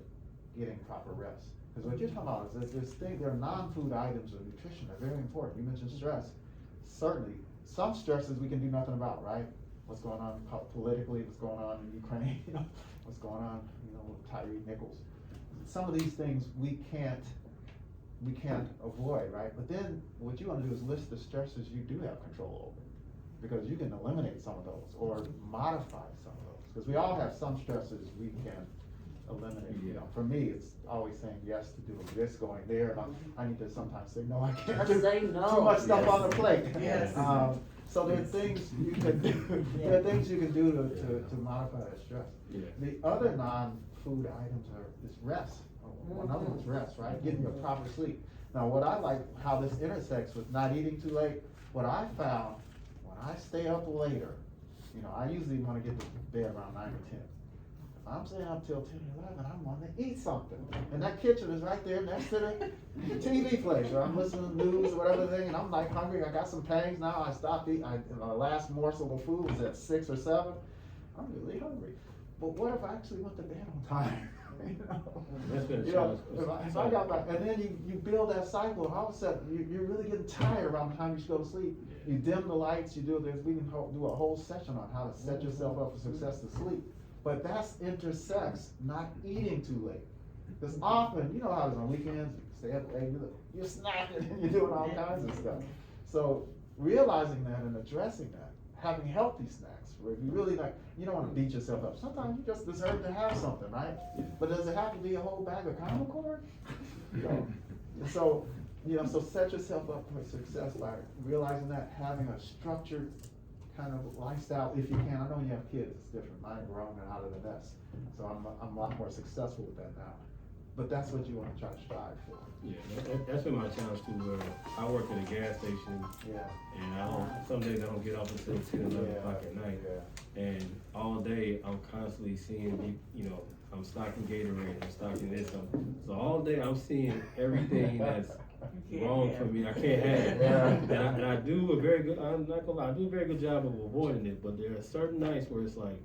getting proper rest. Because what you're talking about is there are non-food items of nutrition that are very important. You mentioned stress. Certainly, some stresses we can do nothing about, right? What's going on politically, what's going on in Ukraine, what's going on, with Tyree Nichols. Some of these things we can't avoid, right? But then what you want to do is list the stresses you do have control over. because you can eliminate some of those or modify some of those. Because we all have some stressors we can eliminate, you know. For me, it's always saying yes to doing this, going there, and I need to sometimes say, no, I can't do Say no. too much stuff on the plate. Yes. So there are things you can do, there are things you can do to modify that stress. Yeah. The other non-food items is rest. One of them is rest, right? Getting your proper sleep. Now, what I like, how this intersects with not eating too late, what I found, when I stay up later, you know, I usually wanna get to bed around 9 or 10. If I'm staying up till 10 or 11, I wanna eat something. And that kitchen is right there next to the TV place, or I'm listening to news or whatever thing, and I'm like hungry, I got some pangs now, I stopped eating, my last morsel of food was at 6 or 7. I'm really hungry. But what if I actually went to bed on time? You know? That's been a You know, challenge. if I got my, and then you build that cycle, and all of a sudden, you're really getting tired around the time you should go to sleep. You dim the lights, we can do a whole session on how to set yourself up for success to sleep. But that's intersects not eating too late. Because often, you know how it is on weekends, you stay up late, you're snacking and you're doing all kinds of stuff. So realizing that and addressing that, having healthy snacks, where you really like, you don't want to beat yourself up. Sometimes you just deserve to have something, right? But does it have to be a whole bag of caramel corn? You know? And so, you know, so set yourself up for success by realizing that, having a structured kind of lifestyle if you can. I know when you have kids, it's different. Mine are grown and out of the nest, so I'm a lot more successful with that now. But that's what you want to try to strive for. Yeah, that's been my challenge too, where I work at a gas station, Yeah. and some days I don't get off until 10, 11 o'clock at night. Yeah. And all day, I'm constantly seeing, you know, I'm stocking Gatorade, I'm stocking this, so all day I'm seeing everything that's wrong for me, I can't have it. Yeah. And I do a very good, I'm not gonna lie, I do a very good job of avoiding it, but there are certain nights where it's like,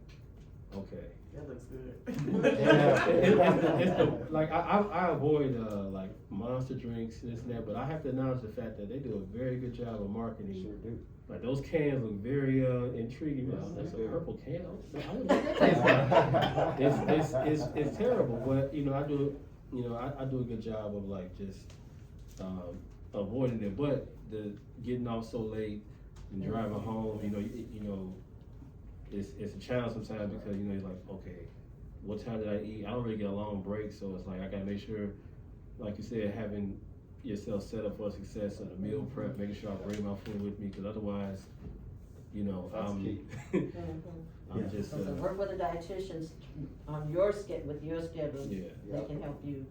okay. That looks good. Yeah. It's the, like, I avoid, like, Monster drinks, this and that, but I have to acknowledge the fact that they do a very good job of marketing. Sure do. Like, those cans look very, intriguing. Yes, Oh, that's a they do. purple can. I wonder what that tastes like. It's terrible, but, you know, I do a good job of, like, just, avoiding it, but getting off so late and driving home, you know, it's a challenge sometimes because, you know, you're like, okay, what time did I eat? I don't really get a long break, so it's like I gotta make sure, like you said, having yourself set up for success on the meal prep, making sure I bring my food with me, because otherwise, you know, That's key. I'm Yeah. just, So work with the dietitians on your with your schedule. Yeah. They can help you.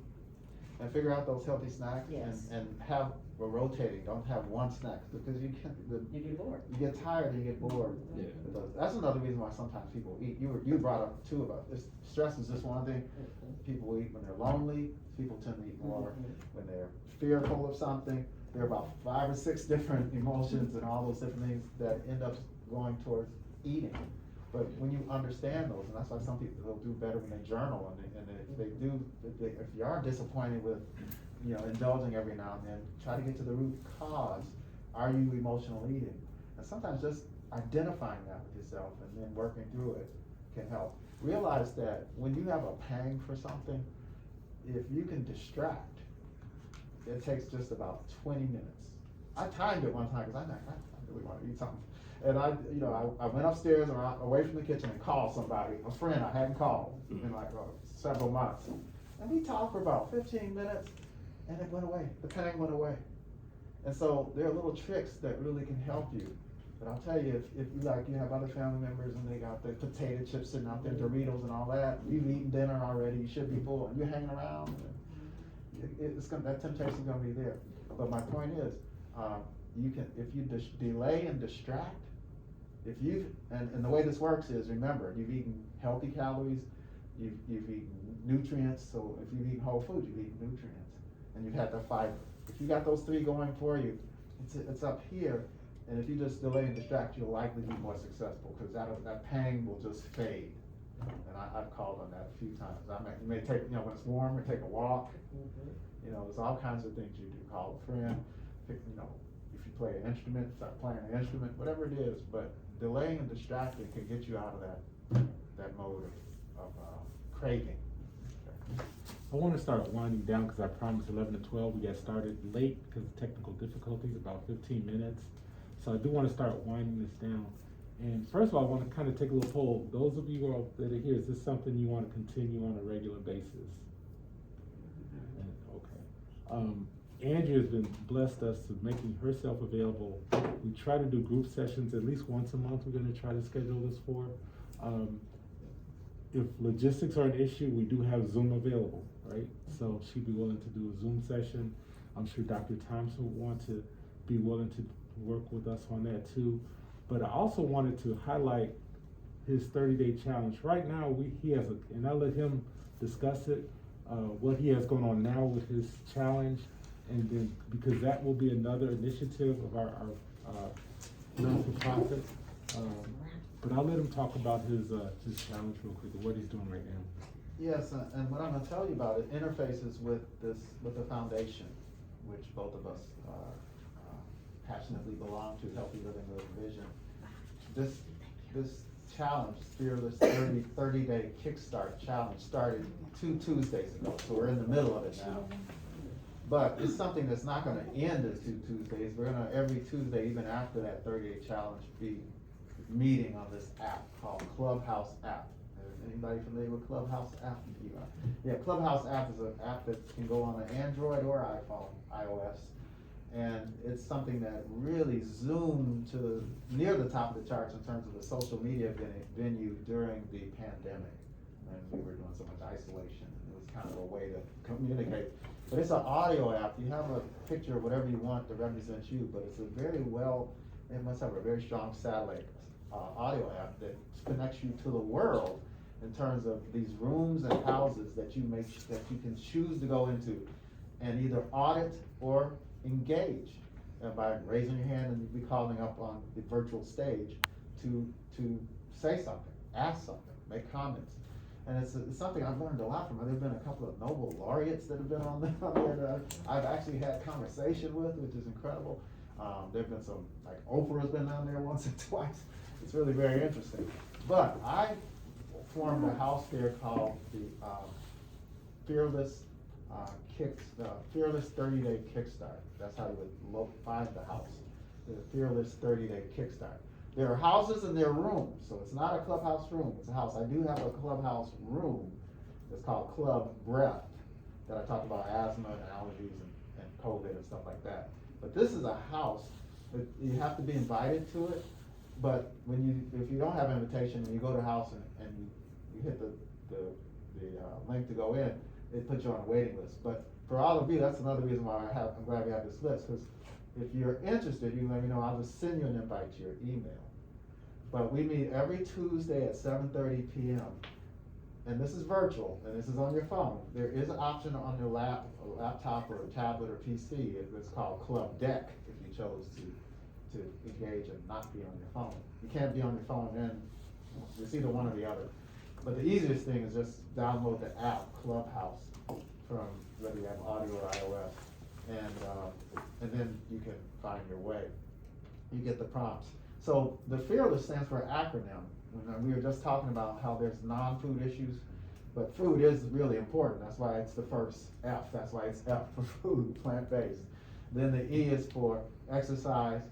And figure out those healthy snacks Yes. and have a rotating, don't have one snack, because you get bored. you get tired and you get bored. Yeah. with those. That's another reason why sometimes people eat. You brought up two of us. Stress is just one thing. People eat when they're lonely. People tend to eat more when they're fearful of something. There are about 5 or 6 different emotions and all those different things that end up going towards eating. But when you understand those, and that's why some people will do better when they journal, and if you are disappointed with, you know, indulging every now and then, try to get to the root cause. Are you emotional eating? And sometimes just identifying that with yourself and then working through it can help. Realize that when you have a pang for something, if you can distract, it takes just about 20 minutes. I timed it one time because I really want to eat something. And I went upstairs or away from the kitchen and called somebody, a friend I hadn't called in like several months. And we talked for about 15 minutes and it went away. The pang went away. And so there are little tricks that really can help you. But I'll tell you, if you have other family members and they got the potato chips sitting out there, Doritos and all that, you've eaten dinner already, you should be full, and you're hanging around, that temptation's gonna be there. But my point is, if you delay and distract, and the way this works is, remember, you've eaten healthy calories, you've eaten nutrients, so if you've eaten whole food, you've eaten nutrients, and you've had the fiber. If you got those 3 going for you, it's up here, and if you just delay and distract, you'll likely be more successful, because that pang will just fade. And I've called on that a few times. You may take, when it's warm, take a walk. There's all kinds of things you do. Call a friend, if you play an instrument, start playing an instrument, whatever it is, but delaying and distracting can get you out of that mode of craving. I want to start winding down because I promised 11 to 12. We got started late because of technical difficulties, about 15 minutes. So I do wanna start winding this down. And first of all, I wanna kinda take a little poll. Those of you who that are here, is this something you wanna continue on a regular basis? Okay. Andrea's been blessed us with making herself available. We try to do group sessions at least once a month. We're gonna try to schedule this for. If logistics are an issue, we do have Zoom available, right? So she'd be willing to do a Zoom session. I'm sure Dr. Thompson would want to be willing to work with us on that too. But I also wanted to highlight his 30-day challenge. Right now, he has and I'll let him discuss it, what he has going on now with his challenge. And then, because that will be another initiative of our non-for-profit. But I'll let him talk about his challenge real quick, what he's doing right now. Yes, and what I'm gonna tell you about it interfaces with the foundation, which both of us passionately belong to, Healthy Living with a Vision. This challenge, Fearless 30-day Kickstart Challenge, started 2 Tuesdays ago, so we're in the middle of it now. But it's something that's not gonna end as 2 Tuesdays. We're gonna, every Tuesday, even after that 30-day challenge, be meeting on this app called Clubhouse app. Anybody familiar with Clubhouse app? Yeah, Clubhouse app is an app that can go on an Android or iPhone, iOS. And it's something that really zoomed to near the top of the charts in terms of the social media venue during the pandemic. And we were doing so much isolation. It was kind of a way to communicate. But it's an audio app. You have a picture of whatever you want to represent you, but it's a it must have a very strong satellite audio app that connects you to the world in terms of these rooms and houses that you can choose to go into and either audit or engage by raising your hand and you'll be calling up on the virtual stage to say something, ask something, make comments. And it's something I've learned a lot from. There have been a couple of Nobel laureates that have been on there that I've actually had conversation with, which is incredible. There have been some, like Oprah has been on there once or twice. It's really very interesting. But I formed a house here called the Fearless 30-day Kickstart. That's how you would find the house. The Fearless 30-day Kickstart. There are houses and there are rooms, so it's not a clubhouse room, it's a house. I do have a clubhouse room that's called Club Breath, that I talk about asthma and allergies and COVID and stuff like that. But this is a house that you have to be invited to it, but if you don't have an invitation and you go to a house and you hit the link to go in, it puts you on a waiting list. But for all of you, that's another reason why I'm glad we have this list, because if you're interested, you can let me know. I'll just send you an invite to your email. But we meet every Tuesday at 7:30 p.m. And this is virtual, and this is on your phone. There is an option on your laptop or a tablet or PC. It's called Club Deck if you chose to engage and not be on your phone. You can't be on your phone, and it's either one or the other. But the easiest thing is just download the app Clubhouse from whether you have audio or iOS. And then you can find your way. You get the prompts. So the Fearless stands for an acronym. We were just talking about how there's non-food issues, but food is really important. That's why it's the first F. That's why it's F for food, plant-based. Then the E is for exercise.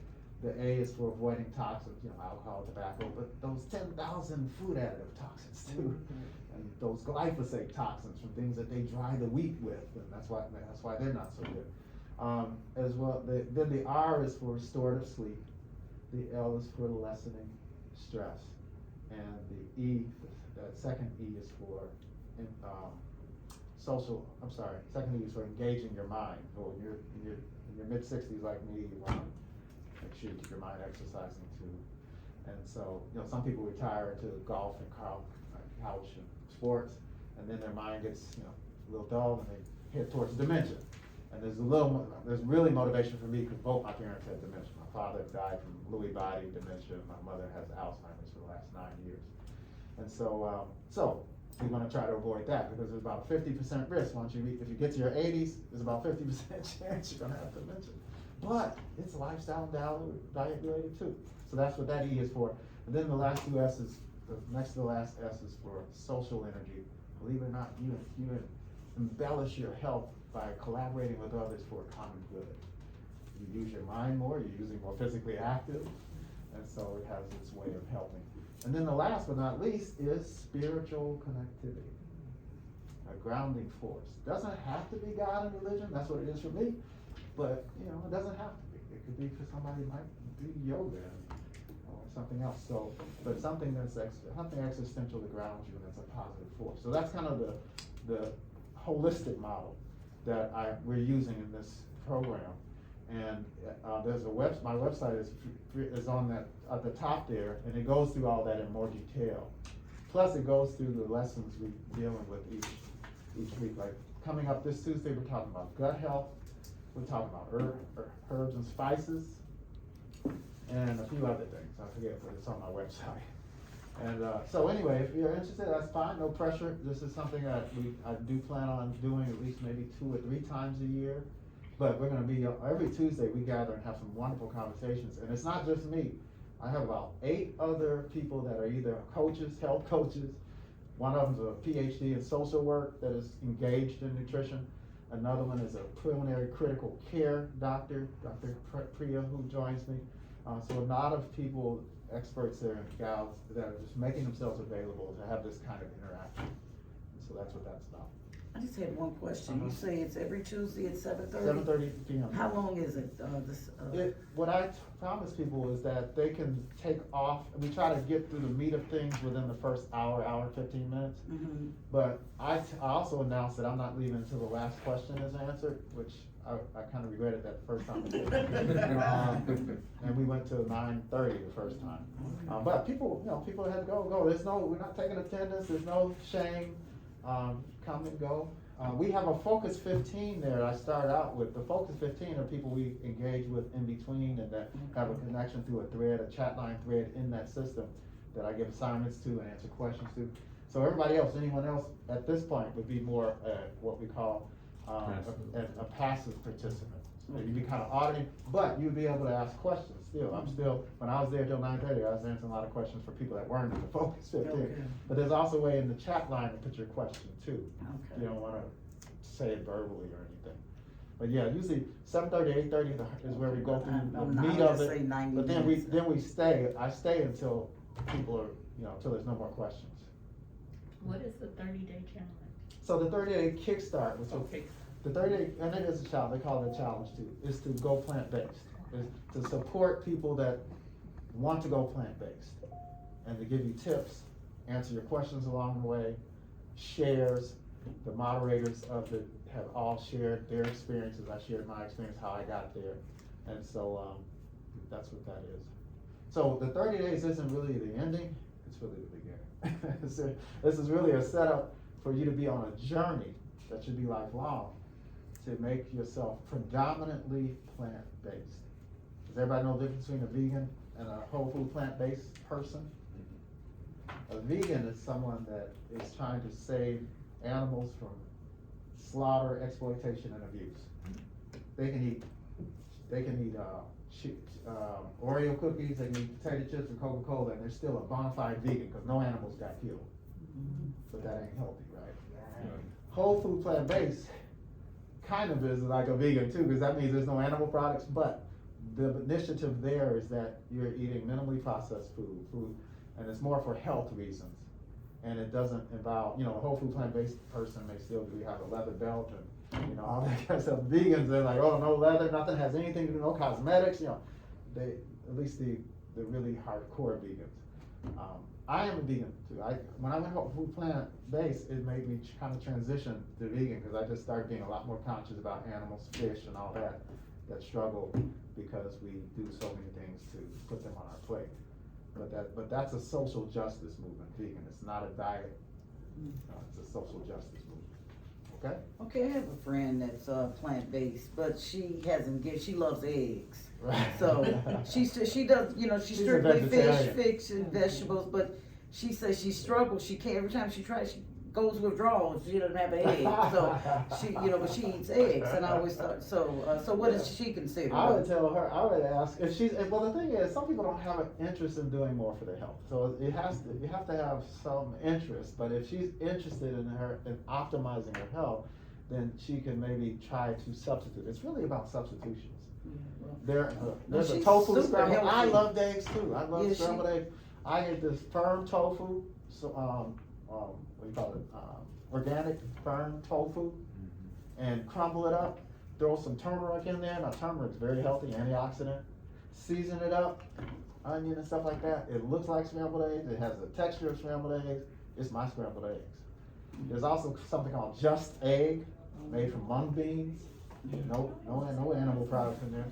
The A is for avoiding toxins, alcohol, tobacco, but those 10,000 food additive toxins too. And those glyphosate toxins from things that they dry the wheat with, and that's why they're not so good. As well, then the R is for restorative sleep. The L is for lessening stress, and the E, the second E is for second E is for engaging your mind. So when you're in your mid-60s like me, you want to make sure you keep your mind exercising too. And so, some people retire to golf and couch and sports, and then their mind gets, a little dull, and they head towards dementia. And there's really motivation for me because both my parents had dementia. My father died from Lewy body dementia. My mother has Alzheimer's for the last 9 years. And so, we want to try to avoid that because there's about 50% risk if you get to your 80s, there's about 50% chance you're going to have dementia. But it's lifestyle diet related too. So that's what that E is for. And then the last two S's, the next to the last S is for social energy. Believe it or not, you embellish your health by collaborating with others for a common good. you use your mind more, you're usually more physically active, and so it has its way of helping. And then the last but not least is spiritual connectivity, a grounding force. Doesn't have to be God and religion, that's what it is for me, but you know, it doesn't have to be. It could be for somebody who might do yoga or something else. So, but something that's something existential that grounds you and that's a positive force. So that's kind of the holistic model that we're using in this program. And there's my website is on that at the top there, and it goes through all that in more detail. Plus, it goes through the lessons we're dealing with each week. Like coming up this Tuesday, we're talking about gut health. We're talking about herbs and spices, and a few other things. I forget, but it's on my website. And so anyway, if you're interested, that's fine. No pressure. This is something that I do plan on doing at least maybe 2 or 3 times a year. But we're going to be every Tuesday we gather and have some wonderful conversations. And it's not just me. I have about 8 other people that are either coaches, health coaches. One of them's a PhD in social work that is engaged in nutrition. Another one is a pulmonary critical care doctor, Dr. Priya, who joins me. So a lot of people, experts there and gals that are just making themselves available to have this kind of interaction. So that's what that's about. I just had one question. You say it's every Tuesday at 7:30? 7:30 p.m. How long is it, What I promise people is that they can take off, and we try to get through the meat of things within the first hour, 15 minutes. Mhm. But I also announced that I'm not leaving until the last question is answered, which I kind of regretted that the first time. And we went to 9:30 the first time. But people had to go. We're not taking attendance. There's no shame. Come and go. We have a Focus 15 there. I started out with the Focus 15 are people we engage with in between and that have a connection through a thread, a chat line thread in that system that I give assignments to and answer questions to. So everybody else, anyone else at this point would be more what we call a passive participant. So you'd be kind of auditing, but you'd be able to ask questions still. When I was there till 9:30, I was answering a lot of questions for people that weren't in the Focus 15. Okay. But there's also a way in the chat line to put your question too. Okay. You don't want to say it verbally or anything. But yeah, usually 7:30, 8:30 is where we go through the meat of say it. 90 But then minutes. I stay until people are, until there's no more questions. What is the 30-day challenge? So the 30-day kickstart, which Okay. the 30-day, and it is a challenge, they call it a challenge too, is to go plant-based. Is to support people that want to go plant-based and to give you tips, answer your questions along the way, shares. The moderators of it have all shared their experiences. I shared my experience, how I got there. And so that's what that is. So the 30 days isn't really the ending, it's really the beginning. This is really a setup for you to be on a journey that should be lifelong to make yourself predominantly plant-based. Does everybody know the difference between a vegan and a whole food plant-based person? A vegan is someone that is trying to save animals from slaughter, exploitation, and abuse. They can eat Oreo cookies, they can eat potato chips and Coca-Cola, and they're still a bona fide vegan because no animals got killed. But that ain't healthy, right? Whole food plant-based kind of is like a vegan too, because that means there's no animal products, but the initiative there is that you're eating minimally processed food, and it's more for health reasons. And it doesn't involve, a whole food plant-based person may still have a leather belt and, all that kind of stuff. Vegans, they're like, oh, no leather, nothing has anything to do, no cosmetics, they, at least the really hardcore vegans. I am a vegan too. When I went whole food plant-based, it made me kind of transition to vegan because I just started being a lot more conscious about animals, fish, and all that struggle because we do so many things to put them on our plate. But that's a social justice movement, vegan. It's not a diet. It's a social justice movement. Okay? Okay, I have a friend that's plant-based, but she loves eggs. Right. So she does, she's She's a strictly vegetarian. fish and vegetables, but she says she struggles. She can't, every time she tries, she goes withdrawals. She doesn't have an egg. So but she eats eggs. And I always thought, so what does she consider? I would tell her, I would ask if well, the thing is, some people don't have an interest in doing more for their health. So you have to have some interest, but if she's interested in optimizing her health, then she can maybe try to substitute. It's really about substitutions. There's a she's tofu super scrambled. I healthy. love eggs too. I love Yeah, scrambled eggs. I get this firm tofu, so, what do you call it? Organic firm tofu, and crumble it up. Throw some turmeric in there. Now turmeric's very healthy, antioxidant. Season it up, onion and stuff like that. It looks like scrambled eggs. It has the texture of scrambled eggs. It's my scrambled eggs. There's also something called Just Egg, made from mung beans. No animal products in there.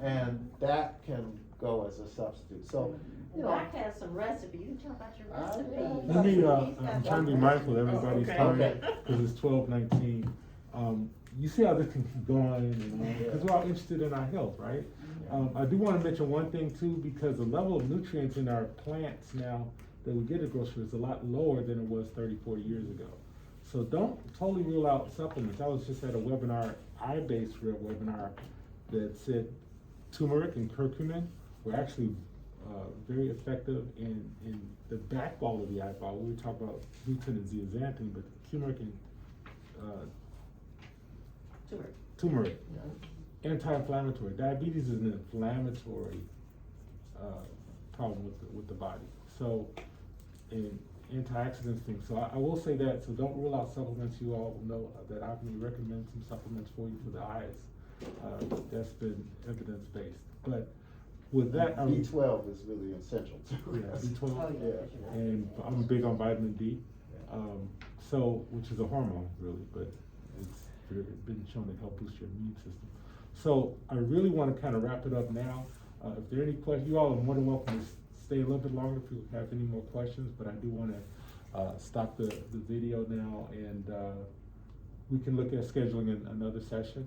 And that can go as a substitute. So, you know, Doc has some recipe, you can talk about your recipe. yeah. Let me, He's I'm got trying to be some mindful of recipes. everybody's Okay. time, Okay. because it's 12:19. You see how this can keep going, because we're all interested in our health, right? I do wanna mention one thing too, because the level of nutrients in our plants now that we get at grocery is a lot lower than it was 30, 40 years ago. So don't totally rule out supplements. I was just at a webinar, eye-based real webinar, that said turmeric and curcumin were actually very effective in the back wall of the eyeball. We talk about lutein and zeaxanthin, but turmeric and turmeric, anti-inflammatory. Diabetes is an inflammatory problem with the body. So, and antioxidants things. So I will say that. So don't rule out supplements. You all know that I can recommend some supplements for you for the eyes. That's been evidence based. But with that, B12 is really essential too. yeah, B12. Oh, yeah. Yeah. And I'm big on vitamin D, so, which is a hormone really, but it's been shown to help boost your immune system. So I really want to kind of wrap it up now. If there are any questions, you all are more than welcome to stay a little bit longer if you have any more questions, but I do want to stop the video now, and we can look at scheduling another session.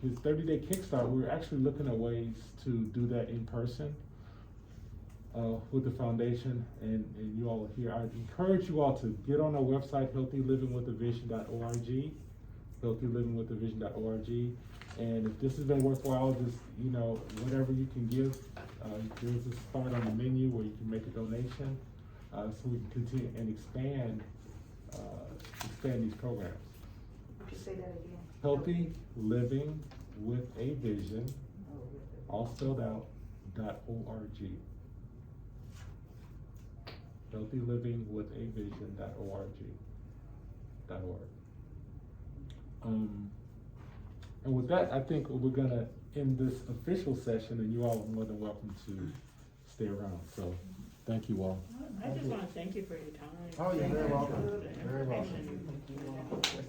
His 30-day kickstart, we're actually looking at ways to do that in person with the foundation, and you all are here. I encourage you all to get on our website, healthylivingwithavision.org, healthylivingwithavision.org. And if this has been worthwhile, just, whatever you can give, there's a spot on the menu where you can make a donation, so we can continue and expand these programs. Would you say that again? Healthy Living with a Vision, all spelled out, .org. healthylivingwithavision.org. And with that, I think we're gonna end this official session, and you all are more than welcome to stay around. So, thank you all. I just wanna thank you for your time. Oh, you're very welcome. The Very welcome. information.